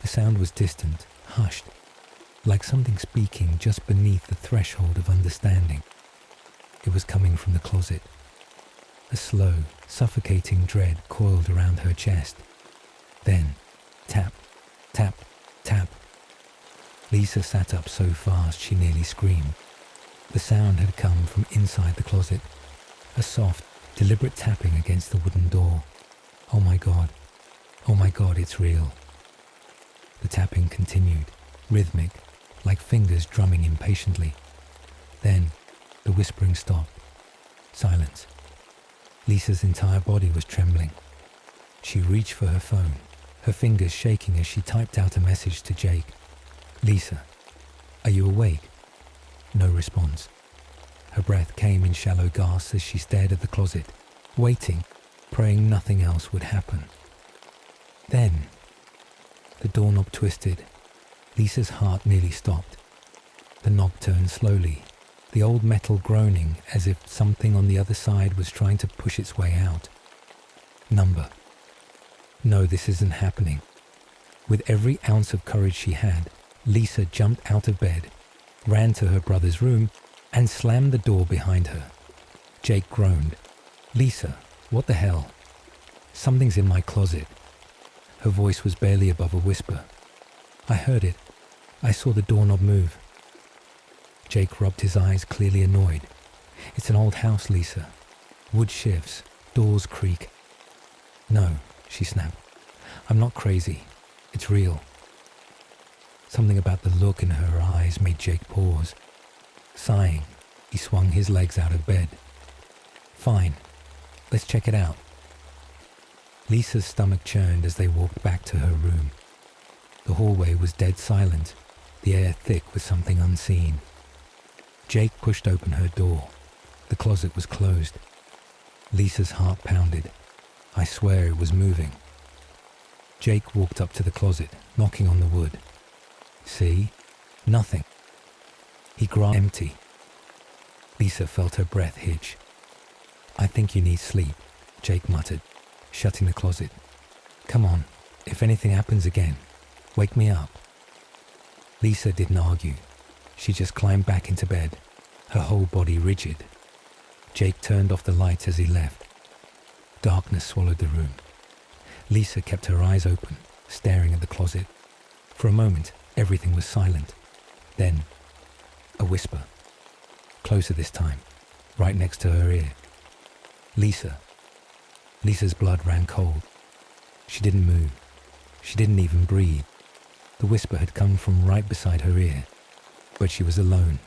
The sound was distant, hushed, like something speaking just beneath the threshold of understanding. It was coming from the closet, A slow, suffocating dread coiled around her chest. Then, tap, tap, tap. Lisa sat up so fast she nearly screamed. The sound had come from inside the closet, a soft, deliberate tapping against the wooden door. Oh my God, it's real. The tapping continued, rhythmic, like fingers drumming impatiently. Then, the whispering stopped. Silence. Lisa's entire body was trembling. She reached for her phone, her fingers shaking as she typed out a message to Jake. "Lisa, are you awake?" No response. Her breath came in shallow gasps as she stared at the closet, waiting, praying nothing else would happen. Then, the doorknob twisted. Lisa's heart nearly stopped. The knob turned slowly, the old metal groaning as if something on the other side was trying to push its way out. Number. No, this isn't happening. With every ounce of courage she had, Lisa jumped out of bed, ran to her brother's room, and slammed the door behind her. Jake groaned. "Lisa, what the hell?" "Something's in my closet." Her voice was barely above a whisper. "I heard it. I saw the doorknob move." Jake rubbed his eyes, clearly annoyed. "It's an old house, Lisa. Wood shifts, doors creak." "No," she snapped. "I'm not crazy. It's real." Something about the look in her eyes made Jake pause. Sighing, he swung his legs out of bed. "Fine. Let's check it out." Lisa's stomach churned as they walked back to her room. The hallway was dead silent, the air thick with something unseen. Jake pushed open her door. The closet was closed. Lisa's heart pounded. I swear it was moving. Jake walked up to the closet, knocking on the wood. "See? Nothing." He grabbed empty. Lisa felt her breath hitch. "I think you need sleep," Jake muttered, shutting the closet. "Come on, if anything happens again, wake me up." Lisa didn't argue. She just climbed back into bed, her whole body rigid. Jake turned off the lights as he left. Darkness swallowed the room. Lisa kept her eyes open, staring at the closet. For a moment, everything was silent. Then, a whisper. Closer this time, right next to her ear. "Lisa." Lisa's blood ran cold. She didn't move. She didn't even breathe. The whisper had come from right beside her ear, but she was alone.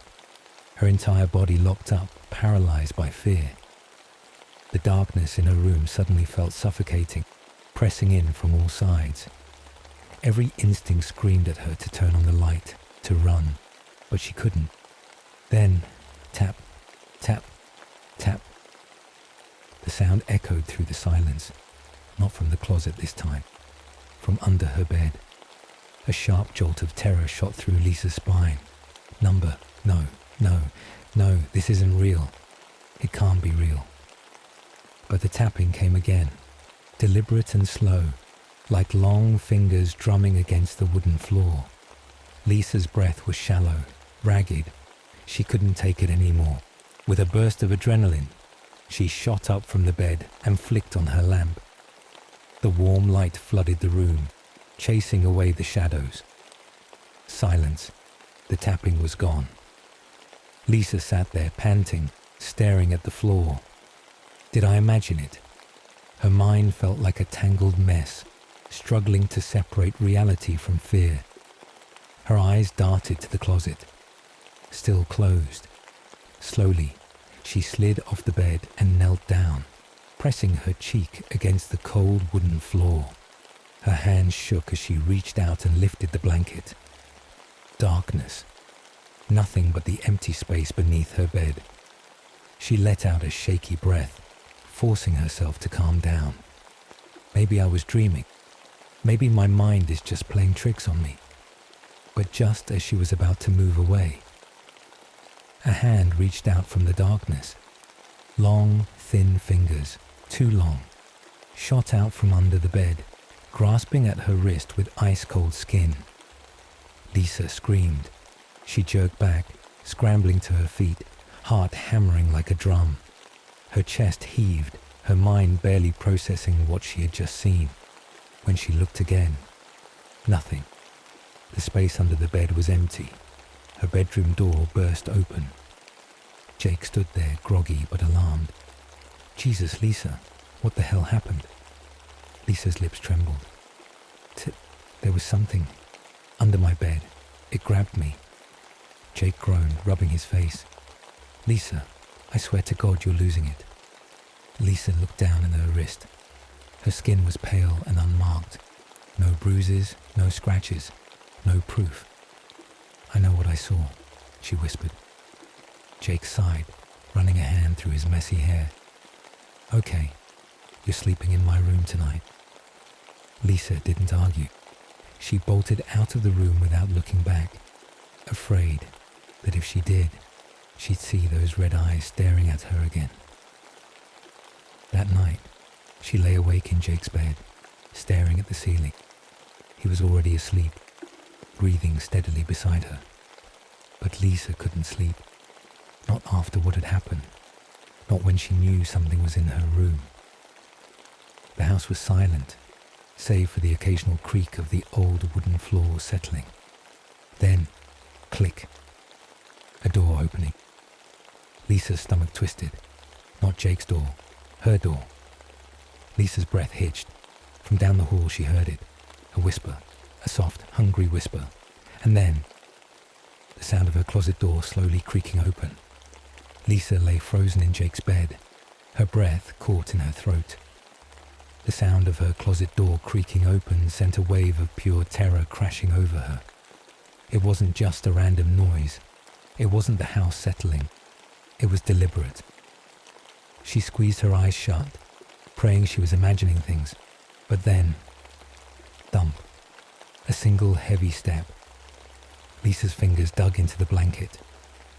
Her entire body locked up, paralyzed by fear. The darkness in her room suddenly felt suffocating, pressing in from all sides. Every instinct screamed at her to turn on the light, to run, but she couldn't. Then, tap, tap, tap. The sound echoed through the silence, not from the closet this time, from under her bed. A sharp jolt of terror shot through Lisa's spine. Number. No, no, no, this isn't real. It can't be real. But the tapping came again, deliberate and slow, like long fingers drumming against the wooden floor. Lisa's breath was shallow, ragged. She couldn't take it anymore. With a burst of adrenaline, she shot up from the bed and flicked on her lamp. The warm light flooded the room, chasing away the shadows. Silence. The tapping was gone. Lisa sat there panting, staring at the floor. Did I imagine it? Her mind felt like a tangled mess, struggling to separate reality from fear. Her eyes darted to the closet, still closed. Slowly, she slid off the bed and knelt down, pressing her cheek against the cold wooden floor. Her hands shook as she reached out and lifted the blanket. Darkness. Nothing but the empty space beneath her bed. She let out a shaky breath, forcing herself to calm down. Maybe I was dreaming. Maybe my mind is just playing tricks on me. But just as she was about to move away, a hand reached out from the darkness. Long, thin fingers, too long, shot out from under the bed, grasping at her wrist with ice-cold skin. Lisa screamed. She jerked back, scrambling to her feet, heart hammering like a drum. Her chest heaved, her mind barely processing what she had just seen. When she looked again, nothing. The space under the bed was empty. Her bedroom door burst open. Jake stood there, groggy but alarmed. "Jesus, Lisa, what the hell happened?" Lisa's lips trembled. There was something under my bed. It grabbed me. Jake groaned, rubbing his face. "Lisa, I swear to God you're losing it." Lisa looked down at her wrist. Her skin was pale and unmarked. No bruises, no scratches, no proof. "I know what I saw," she whispered. Jake sighed, running a hand through his messy hair. "Okay, you're sleeping in my room tonight." Lisa didn't argue. She bolted out of the room without looking back, afraid that if she did, she'd see those red eyes staring at her again. That night, she lay awake in Jake's bed, staring at the ceiling. He was already asleep, breathing steadily beside her. But Lisa couldn't sleep. Not after what had happened. Not when she knew something was in her room. The house was silent, save for the occasional creak of the old wooden floor settling. Then, click. A door opening. Lisa's stomach twisted. Not Jake's door, her door. Lisa's breath hitched. From down the hall she heard it. A whisper, a soft, hungry whisper. And then, the sound of her closet door slowly creaking open. Lisa lay frozen in Jake's bed, her breath caught in her throat. The sound of her closet door creaking open sent a wave of pure terror crashing over her. It wasn't just a random noise. It wasn't the house settling. It was deliberate. She squeezed her eyes shut, praying she was imagining things. But then, thump, a single heavy step. Lisa's fingers dug into the blanket.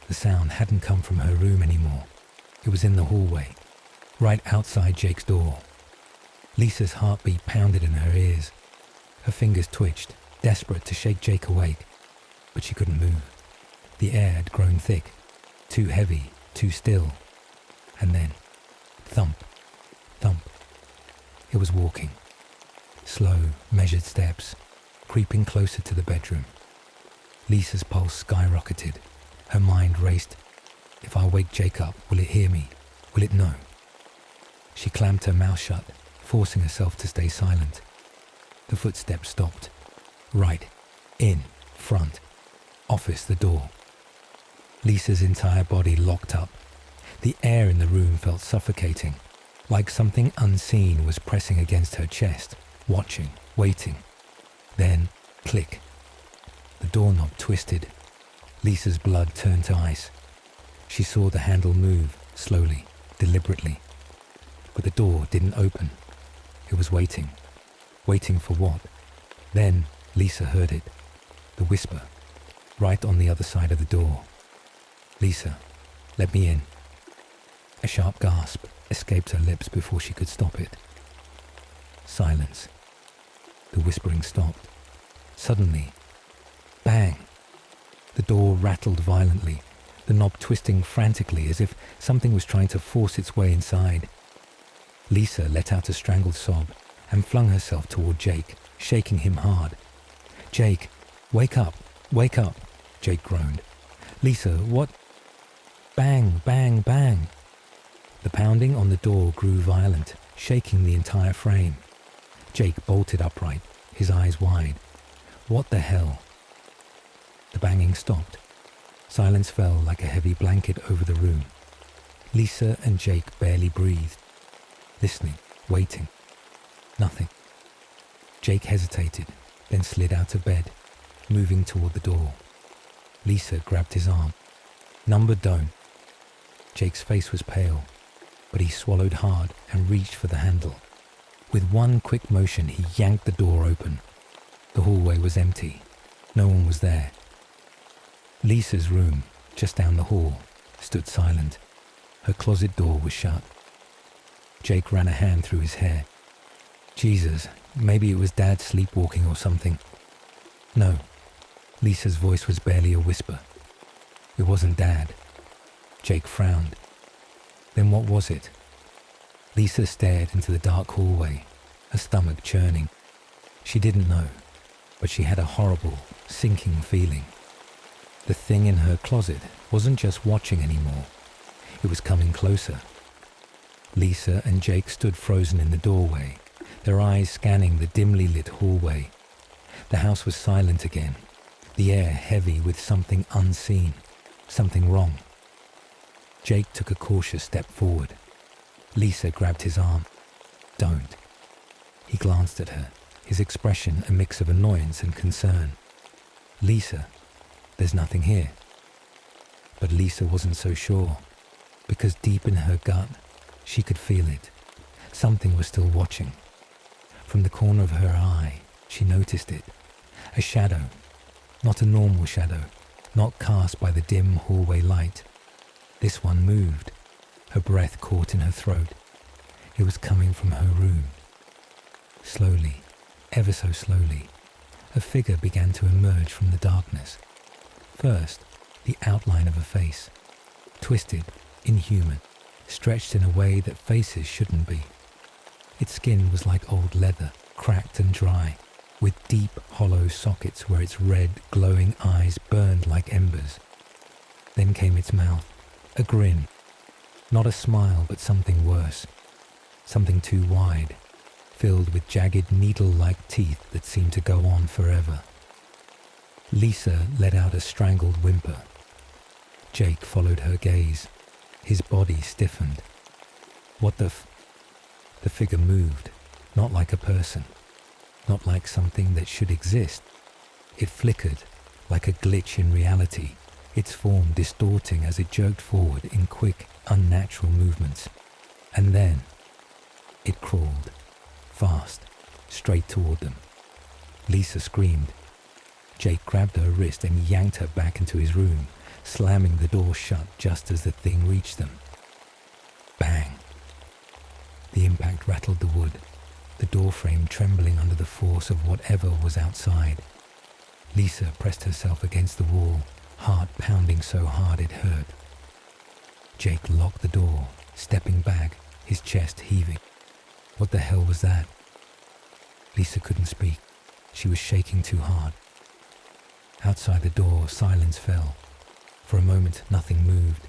The sound hadn't come from her room anymore. It was in the hallway, right outside Jake's door. Lisa's heartbeat pounded in her ears. Her fingers twitched, desperate to shake Jake awake, but she couldn't move. The air had grown thick, too heavy, too still. And then, thump, thump. It was walking. Slow, measured steps, creeping closer to the bedroom. Lisa's pulse skyrocketed. Her mind raced. If I wake Jake up, will it hear me? Will it know? She clamped her mouth shut, forcing herself to stay silent. The footsteps stopped. Right, in, front, office, the door. Lisa's entire body locked up. The air in the room felt suffocating, like something unseen was pressing against her chest, watching, waiting. Then, click. The doorknob twisted. Lisa's blood turned to ice. She saw the handle move, slowly, deliberately. But the door didn't open. It was waiting. Waiting for what? Then Lisa heard it. The whisper, right on the other side of the door. "Lisa, let me in." A sharp gasp escaped her lips before she could stop it. Silence. The whispering stopped. Suddenly, bang! The door rattled violently, the knob twisting frantically as if something was trying to force its way inside. Lisa let out a strangled sob and flung herself toward Jake, shaking him hard. "Jake, wake up, wake up," Jake groaned. "Lisa, what?" Bang, bang, bang. The pounding on the door grew violent, shaking the entire frame. Jake bolted upright, his eyes wide. What the hell? The banging stopped. Silence fell like a heavy blanket over the room. Lisa and Jake barely breathed, listening, waiting. Nothing. Jake hesitated, then slid out of bed, moving toward the door. Lisa grabbed his arm. "Number don't." Jake's face was pale, but he swallowed hard and reached for the handle. With one quick motion, he yanked the door open. The hallway was empty. No one was there. Lisa's room, just down the hall, stood silent. Her closet door was shut. Jake ran a hand through his hair. Jesus, maybe it was Dad sleepwalking or something. No, Lisa's voice was barely a whisper. It wasn't Dad. Jake frowned. Then what was it? Lisa stared into the dark hallway, her stomach churning. She didn't know, but she had a horrible, sinking feeling. The thing in her closet wasn't just watching anymore. It was coming closer. Lisa and Jake stood frozen in the doorway, their eyes scanning the dimly lit hallway. The house was silent again, the air heavy with something unseen, something wrong. Jake took a cautious step forward. Lisa grabbed his arm. "Don't." He glanced at her, his expression a mix of annoyance and concern. "Lisa, there's nothing here." But Lisa wasn't so sure, because deep in her gut, she could feel it. Something was still watching. From the corner of her eye, she noticed it. A shadow, not a normal shadow, not cast by the dim hallway light. This one moved, her breath caught in her throat. It was coming from her room. Slowly, ever so slowly, a figure began to emerge from the darkness. First, the outline of a face, twisted, inhuman, stretched in a way that faces shouldn't be. Its skin was like old leather, cracked and dry, with deep, hollow sockets where its red, glowing eyes burned like embers. Then came its mouth, a grin. Not a smile, but something worse. Something too wide, filled with jagged, needle-like teeth that seemed to go on forever. Lisa let out a strangled whimper. Jake followed her gaze. His body stiffened. What the The figure moved, not like a person, not like something that should exist. It flickered, like a glitch in reality, its form distorting as it jerked forward in quick, unnatural movements. And then, it crawled, fast, straight toward them. Lisa screamed. Jake grabbed her wrist and yanked her back into his room, slamming the door shut just as the thing reached them. Bang! The impact rattled the wood, the doorframe trembling under the force of whatever was outside. Lisa pressed herself against the wall, heart pounding so hard it hurt. Jake locked the door, stepping back, his chest heaving. What the hell was that? Lisa couldn't speak. She was shaking too hard. Outside the door, silence fell. For a moment, nothing moved.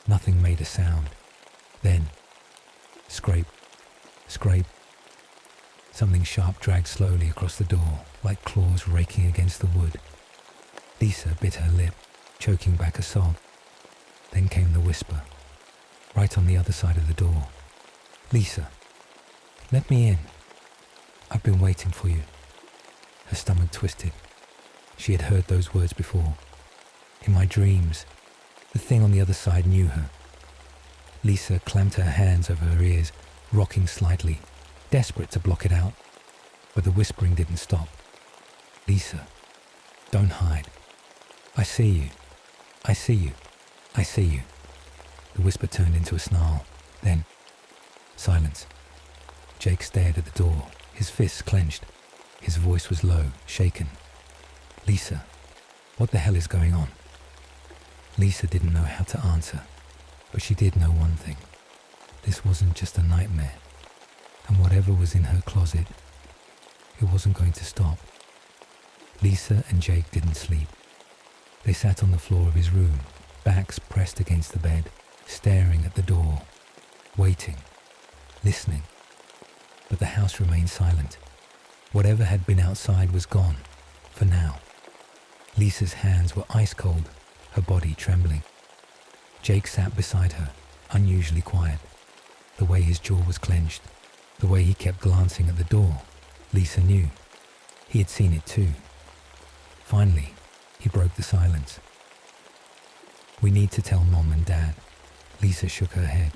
Nothing made a sound. Then, scrape, scrape. Something sharp dragged slowly across the door, like claws raking against the wood. Lisa bit her lip, choking back a sob. Then came the whisper, right on the other side of the door. "Lisa, let me in. I've been waiting for you." Her stomach twisted. She had heard those words before. In my dreams, the thing on the other side knew her. Lisa clamped her hands over her ears, rocking slightly, desperate to block it out. But the whispering didn't stop. "Lisa, don't hide. I see you. I see you. I see you." The whisper turned into a snarl. Then, silence. Jake stared at the door, his fists clenched. His voice was low, shaken. "Lisa, what the hell is going on?" Lisa didn't know how to answer, but she did know one thing. This wasn't just a nightmare, and whatever was in her closet, it wasn't going to stop. Lisa and Jake didn't sleep. They sat on the floor of his room, backs pressed against the bed, staring at the door, waiting, listening. But the house remained silent. Whatever had been outside was gone, for now. Lisa's hands were ice cold, her body trembling. Jake sat beside her, unusually quiet. The way his jaw was clenched, the way he kept glancing at the door, Lisa knew. He had seen it too. Finally, he broke the silence. "We need to tell Mom and Dad." Lisa shook her head.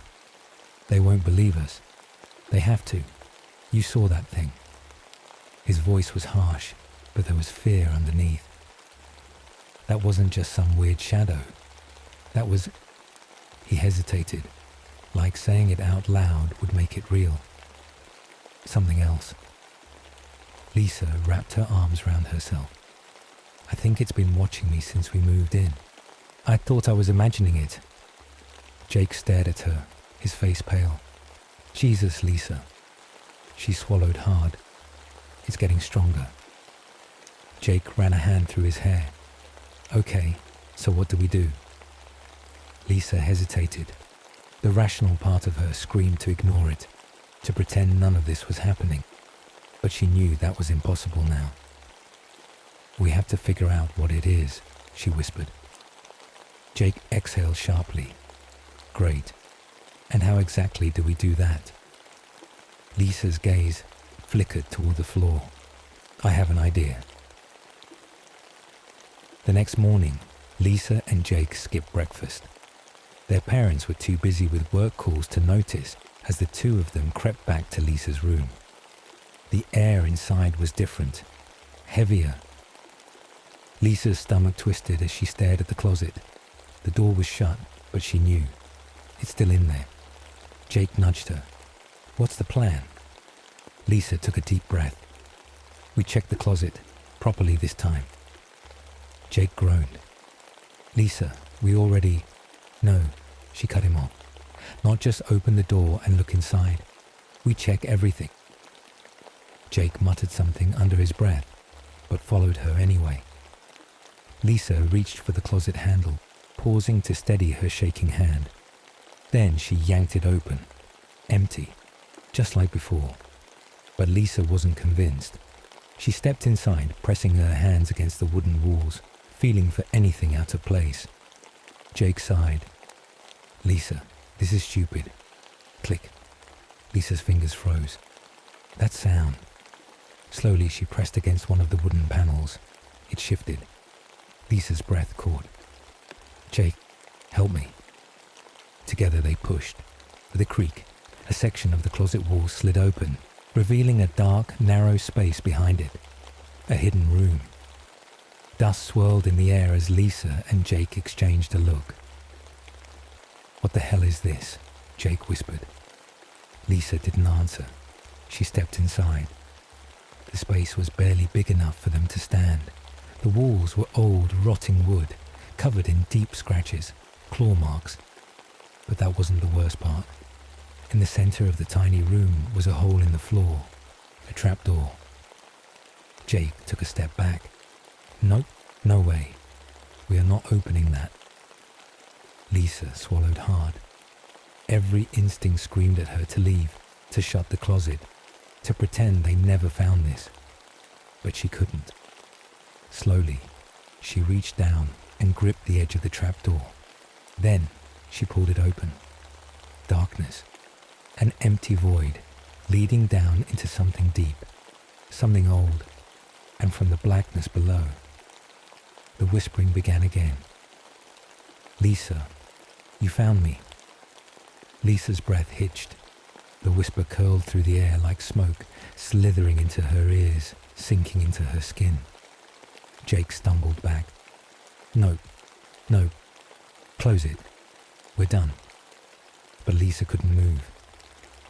"They won't believe us. They have to. You saw that thing." His voice was harsh, but there was fear underneath. That wasn't just some weird shadow. That was... He hesitated, like saying it out loud would make it real. Something else. Lisa wrapped her arms round herself. "I think it's been watching me since we moved in. I thought I was imagining it." Jake stared at her, his face pale. Jesus, Lisa. She swallowed hard. It's getting stronger. Jake ran a hand through his hair. Okay, so what do we do? Lisa hesitated. The rational part of her screamed to ignore it, to pretend none of this was happening. But she knew that was impossible now. We have to figure out what it is, she whispered. Jake exhaled sharply. Great. And how exactly do we do that? Lisa's gaze flickered toward the floor. I have an idea. The next morning, Lisa and Jake skipped breakfast. Their parents were too busy with work calls to notice as the two of them crept back to Lisa's room. The air inside was different, heavier. Lisa's stomach twisted as she stared at the closet. The door was shut, but she knew. It's still in there. Jake nudged her. What's the plan? Lisa took a deep breath. We checked the closet, properly this time. Jake groaned. Lisa, we already... No, she cut him off. Not just open the door and look inside. We check everything. Jake muttered something under his breath, but followed her anyway. Lisa reached for the closet handle, pausing to steady her shaking hand. Then she yanked it open. Empty, just like before. But Lisa wasn't convinced. She stepped inside, pressing her hands against the wooden walls, feeling for anything out of place. Jake sighed. Lisa, this is stupid. Click. Lisa's fingers froze. That sound. Slowly she pressed against one of the wooden panels. It shifted. Lisa's breath caught. Jake, help me. Together they pushed. With a creak, a section of the closet wall slid open, revealing a dark, narrow space behind it. A hidden room. Dust swirled in the air as Lisa and Jake exchanged a look. What the hell is this? Jake whispered. Lisa didn't answer. She stepped inside. The space was barely big enough for them to stand. The walls were old, rotting wood, covered in deep scratches, claw marks. But that wasn't the worst part. In the center of the tiny room was a hole in the floor, a trapdoor. Jake took a step back. Nope, no way. We are not opening that. Lisa swallowed hard. Every instinct screamed at her to leave, to shut the closet, to pretend they never found this. But she couldn't. Slowly, she reached down and gripped the edge of the trapdoor. Then she pulled it open. Darkness. An empty void, leading down into something deep, something old, and from the blackness below, the whispering began again. Lisa, you found me. Lisa's breath hitched. The whisper curled through the air like smoke, slithering into her ears, sinking into her skin. Jake stumbled back. No, close it. We're done. But Lisa couldn't move.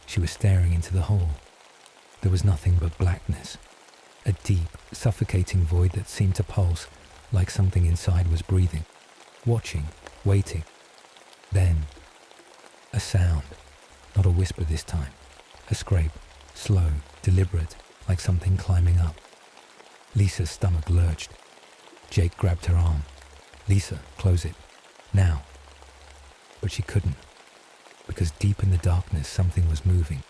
She was staring into the hole. There was nothing but blackness. A deep, suffocating void that seemed to pulse like something inside was breathing, watching, waiting. Then, a sound. Not a whisper this time. A scrape, slow, deliberate, like something climbing up. Lisa's stomach lurched. Jake grabbed her arm. Lisa, close it. Now. But she couldn't. Because deep in the darkness something was moving.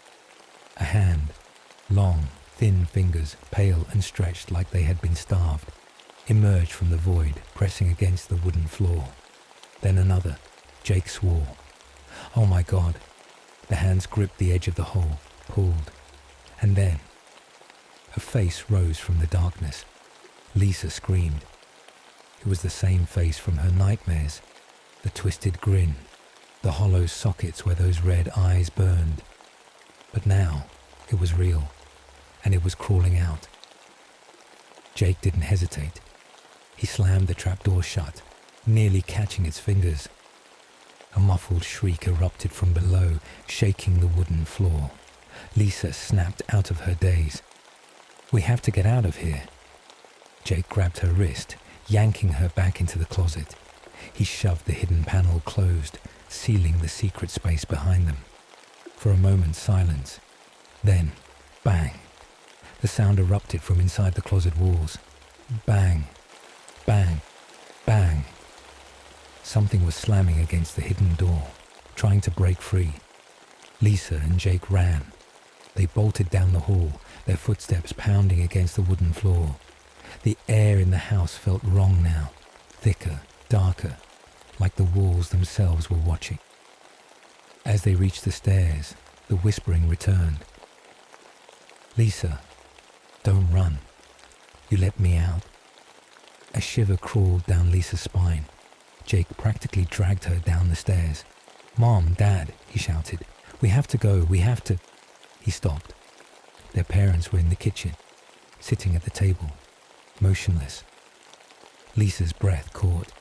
A hand, long, thin fingers, pale and stretched like they had been starved, emerged from the void, pressing against the wooden floor. Then another. Jake swore. Oh my God. The hands gripped the edge of the hole, pulled. And then, a face rose from the darkness. Lisa screamed. It was the same face from her nightmares, the twisted grin, the hollow sockets where those red eyes burned. But now, it was real, and it was crawling out. Jake didn't hesitate. He slammed the trapdoor shut, nearly catching its fingers. A muffled shriek erupted from below, shaking the wooden floor. Lisa snapped out of her daze. We have to get out of here. Jake grabbed her wrist, yanking her back into the closet. He shoved the hidden panel closed, sealing the secret space behind them. For a moment, silence. Then, bang. The sound erupted from inside the closet walls. Bang, bang, bang. Something was slamming against the hidden door, trying to break free. Lisa and Jake ran. They bolted down the hall, their footsteps pounding against the wooden floor. The air in the house felt wrong now, thicker, darker, like the walls themselves were watching. As they reached the stairs, the whispering returned. "Lisa, don't run. You let me out." A shiver crawled down Lisa's spine. Jake practically dragged her down the stairs. "Mom, Dad," he shouted. "We have to go, we have to..." He stopped. Their parents were in the kitchen, sitting at the table, motionless. Lisa's breath caught.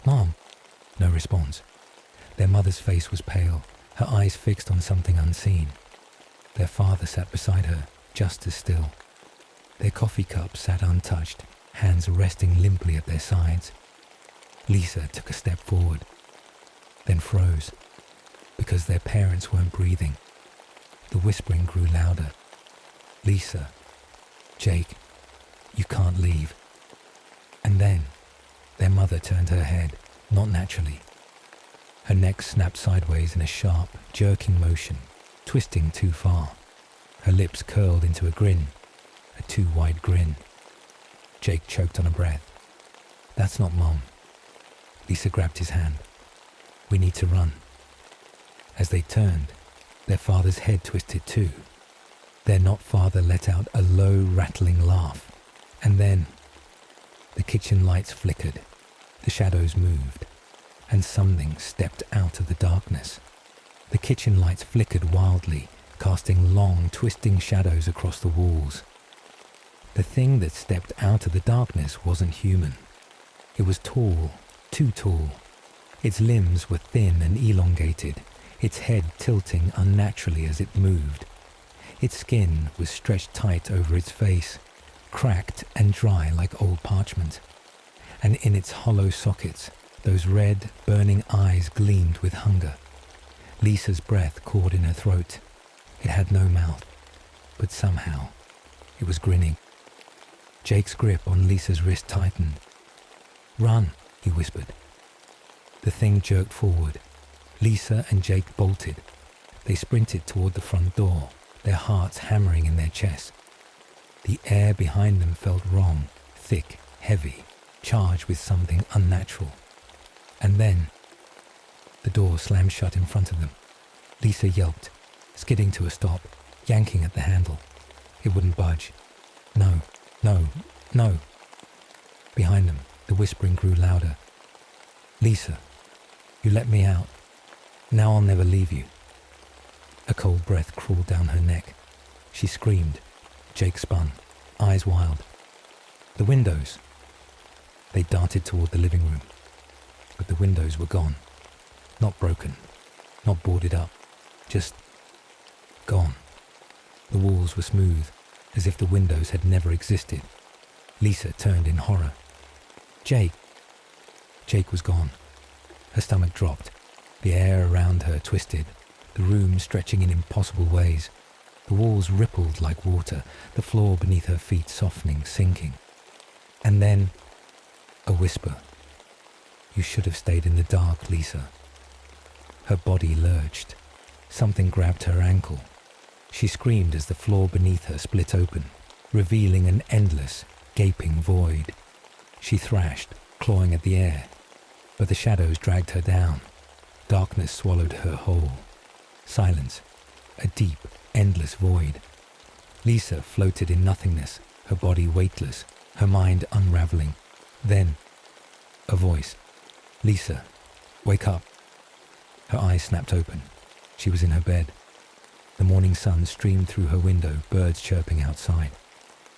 "Mom!" No response. Their mother's face was pale, her eyes fixed on something unseen. Their father sat beside her, just as still. Their coffee cups sat untouched, hands resting limply at their sides. Lisa took a step forward, then froze, because their parents weren't breathing. The whispering grew louder. "Lisa, Jake, you can't leave." And then, their mother turned her head, not naturally. Her neck snapped sideways in a sharp, jerking motion, twisting too far. Her lips curled into a grin, a too wide grin. Jake choked on a breath. "That's not Mom." Lisa grabbed his hand. "We need to run." As they turned, their father's head twisted too. Their not father let out a low, rattling laugh. And then, the kitchen lights flickered, the shadows moved, and something stepped out of the darkness. The kitchen lights flickered wildly, casting long, twisting shadows across the walls. The thing that stepped out of the darkness wasn't human. It was tall, too tall. Its limbs were thin and elongated, its head tilting unnaturally as it moved. Its skin was stretched tight over its face, cracked and dry like old parchment. And in its hollow sockets, those red, burning eyes gleamed with hunger. Lisa's breath caught in her throat. It had no mouth, but somehow it was grinning. Jake's grip on Lisa's wrist tightened. "Run," he whispered. The thing jerked forward. Lisa and Jake bolted. They sprinted toward the front door, their hearts hammering in their chests. The air behind them felt wrong, thick, heavy, charged with something unnatural. And then, the door slammed shut in front of them. Lisa yelped, skidding to a stop, yanking at the handle. It wouldn't budge. "No, no, no." Behind them, the whispering grew louder. "Lisa, you let me out. Now I'll never leave you." A cold breath crawled down her neck. She screamed. Jake spun, eyes wild. "The windows." They darted toward the living room, but the windows were gone. Not broken, not boarded up, just gone. The walls were smooth, as if the windows had never existed. Lisa turned in horror. "Jake!" Jake was gone. Her stomach dropped. The air around her twisted, the room stretching in impossible ways. The walls rippled like water, the floor beneath her feet softening, sinking. And then, a whisper. "You should have stayed in the dark, Lisa." Her body lurched. Something grabbed her ankle. She screamed as the floor beneath her split open, revealing an endless, gaping void. She thrashed, clawing at the air, but the shadows dragged her down. Darkness swallowed her whole. Silence, a deep, endless void. Lisa floated in nothingness, her body weightless, her mind unraveling. Then, a voice. "Lisa, wake up." Her eyes snapped open. She was in her bed. The morning sun streamed through her window, birds chirping outside.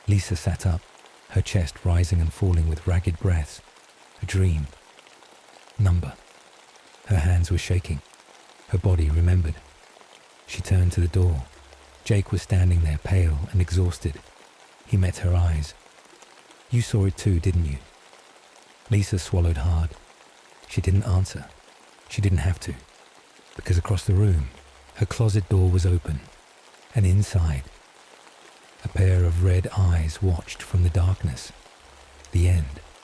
Lisa sat up, her chest rising and falling with ragged breaths. A dream. Number. Her hands were shaking. Her body remembered. She turned to the door. Jake was standing there, pale and exhausted. He met her eyes. "You saw it too, didn't you?" Lisa swallowed hard. She didn't answer. She didn't have to, because across the room, Her closet door was open, and inside, a pair of red eyes watched from the darkness. The end.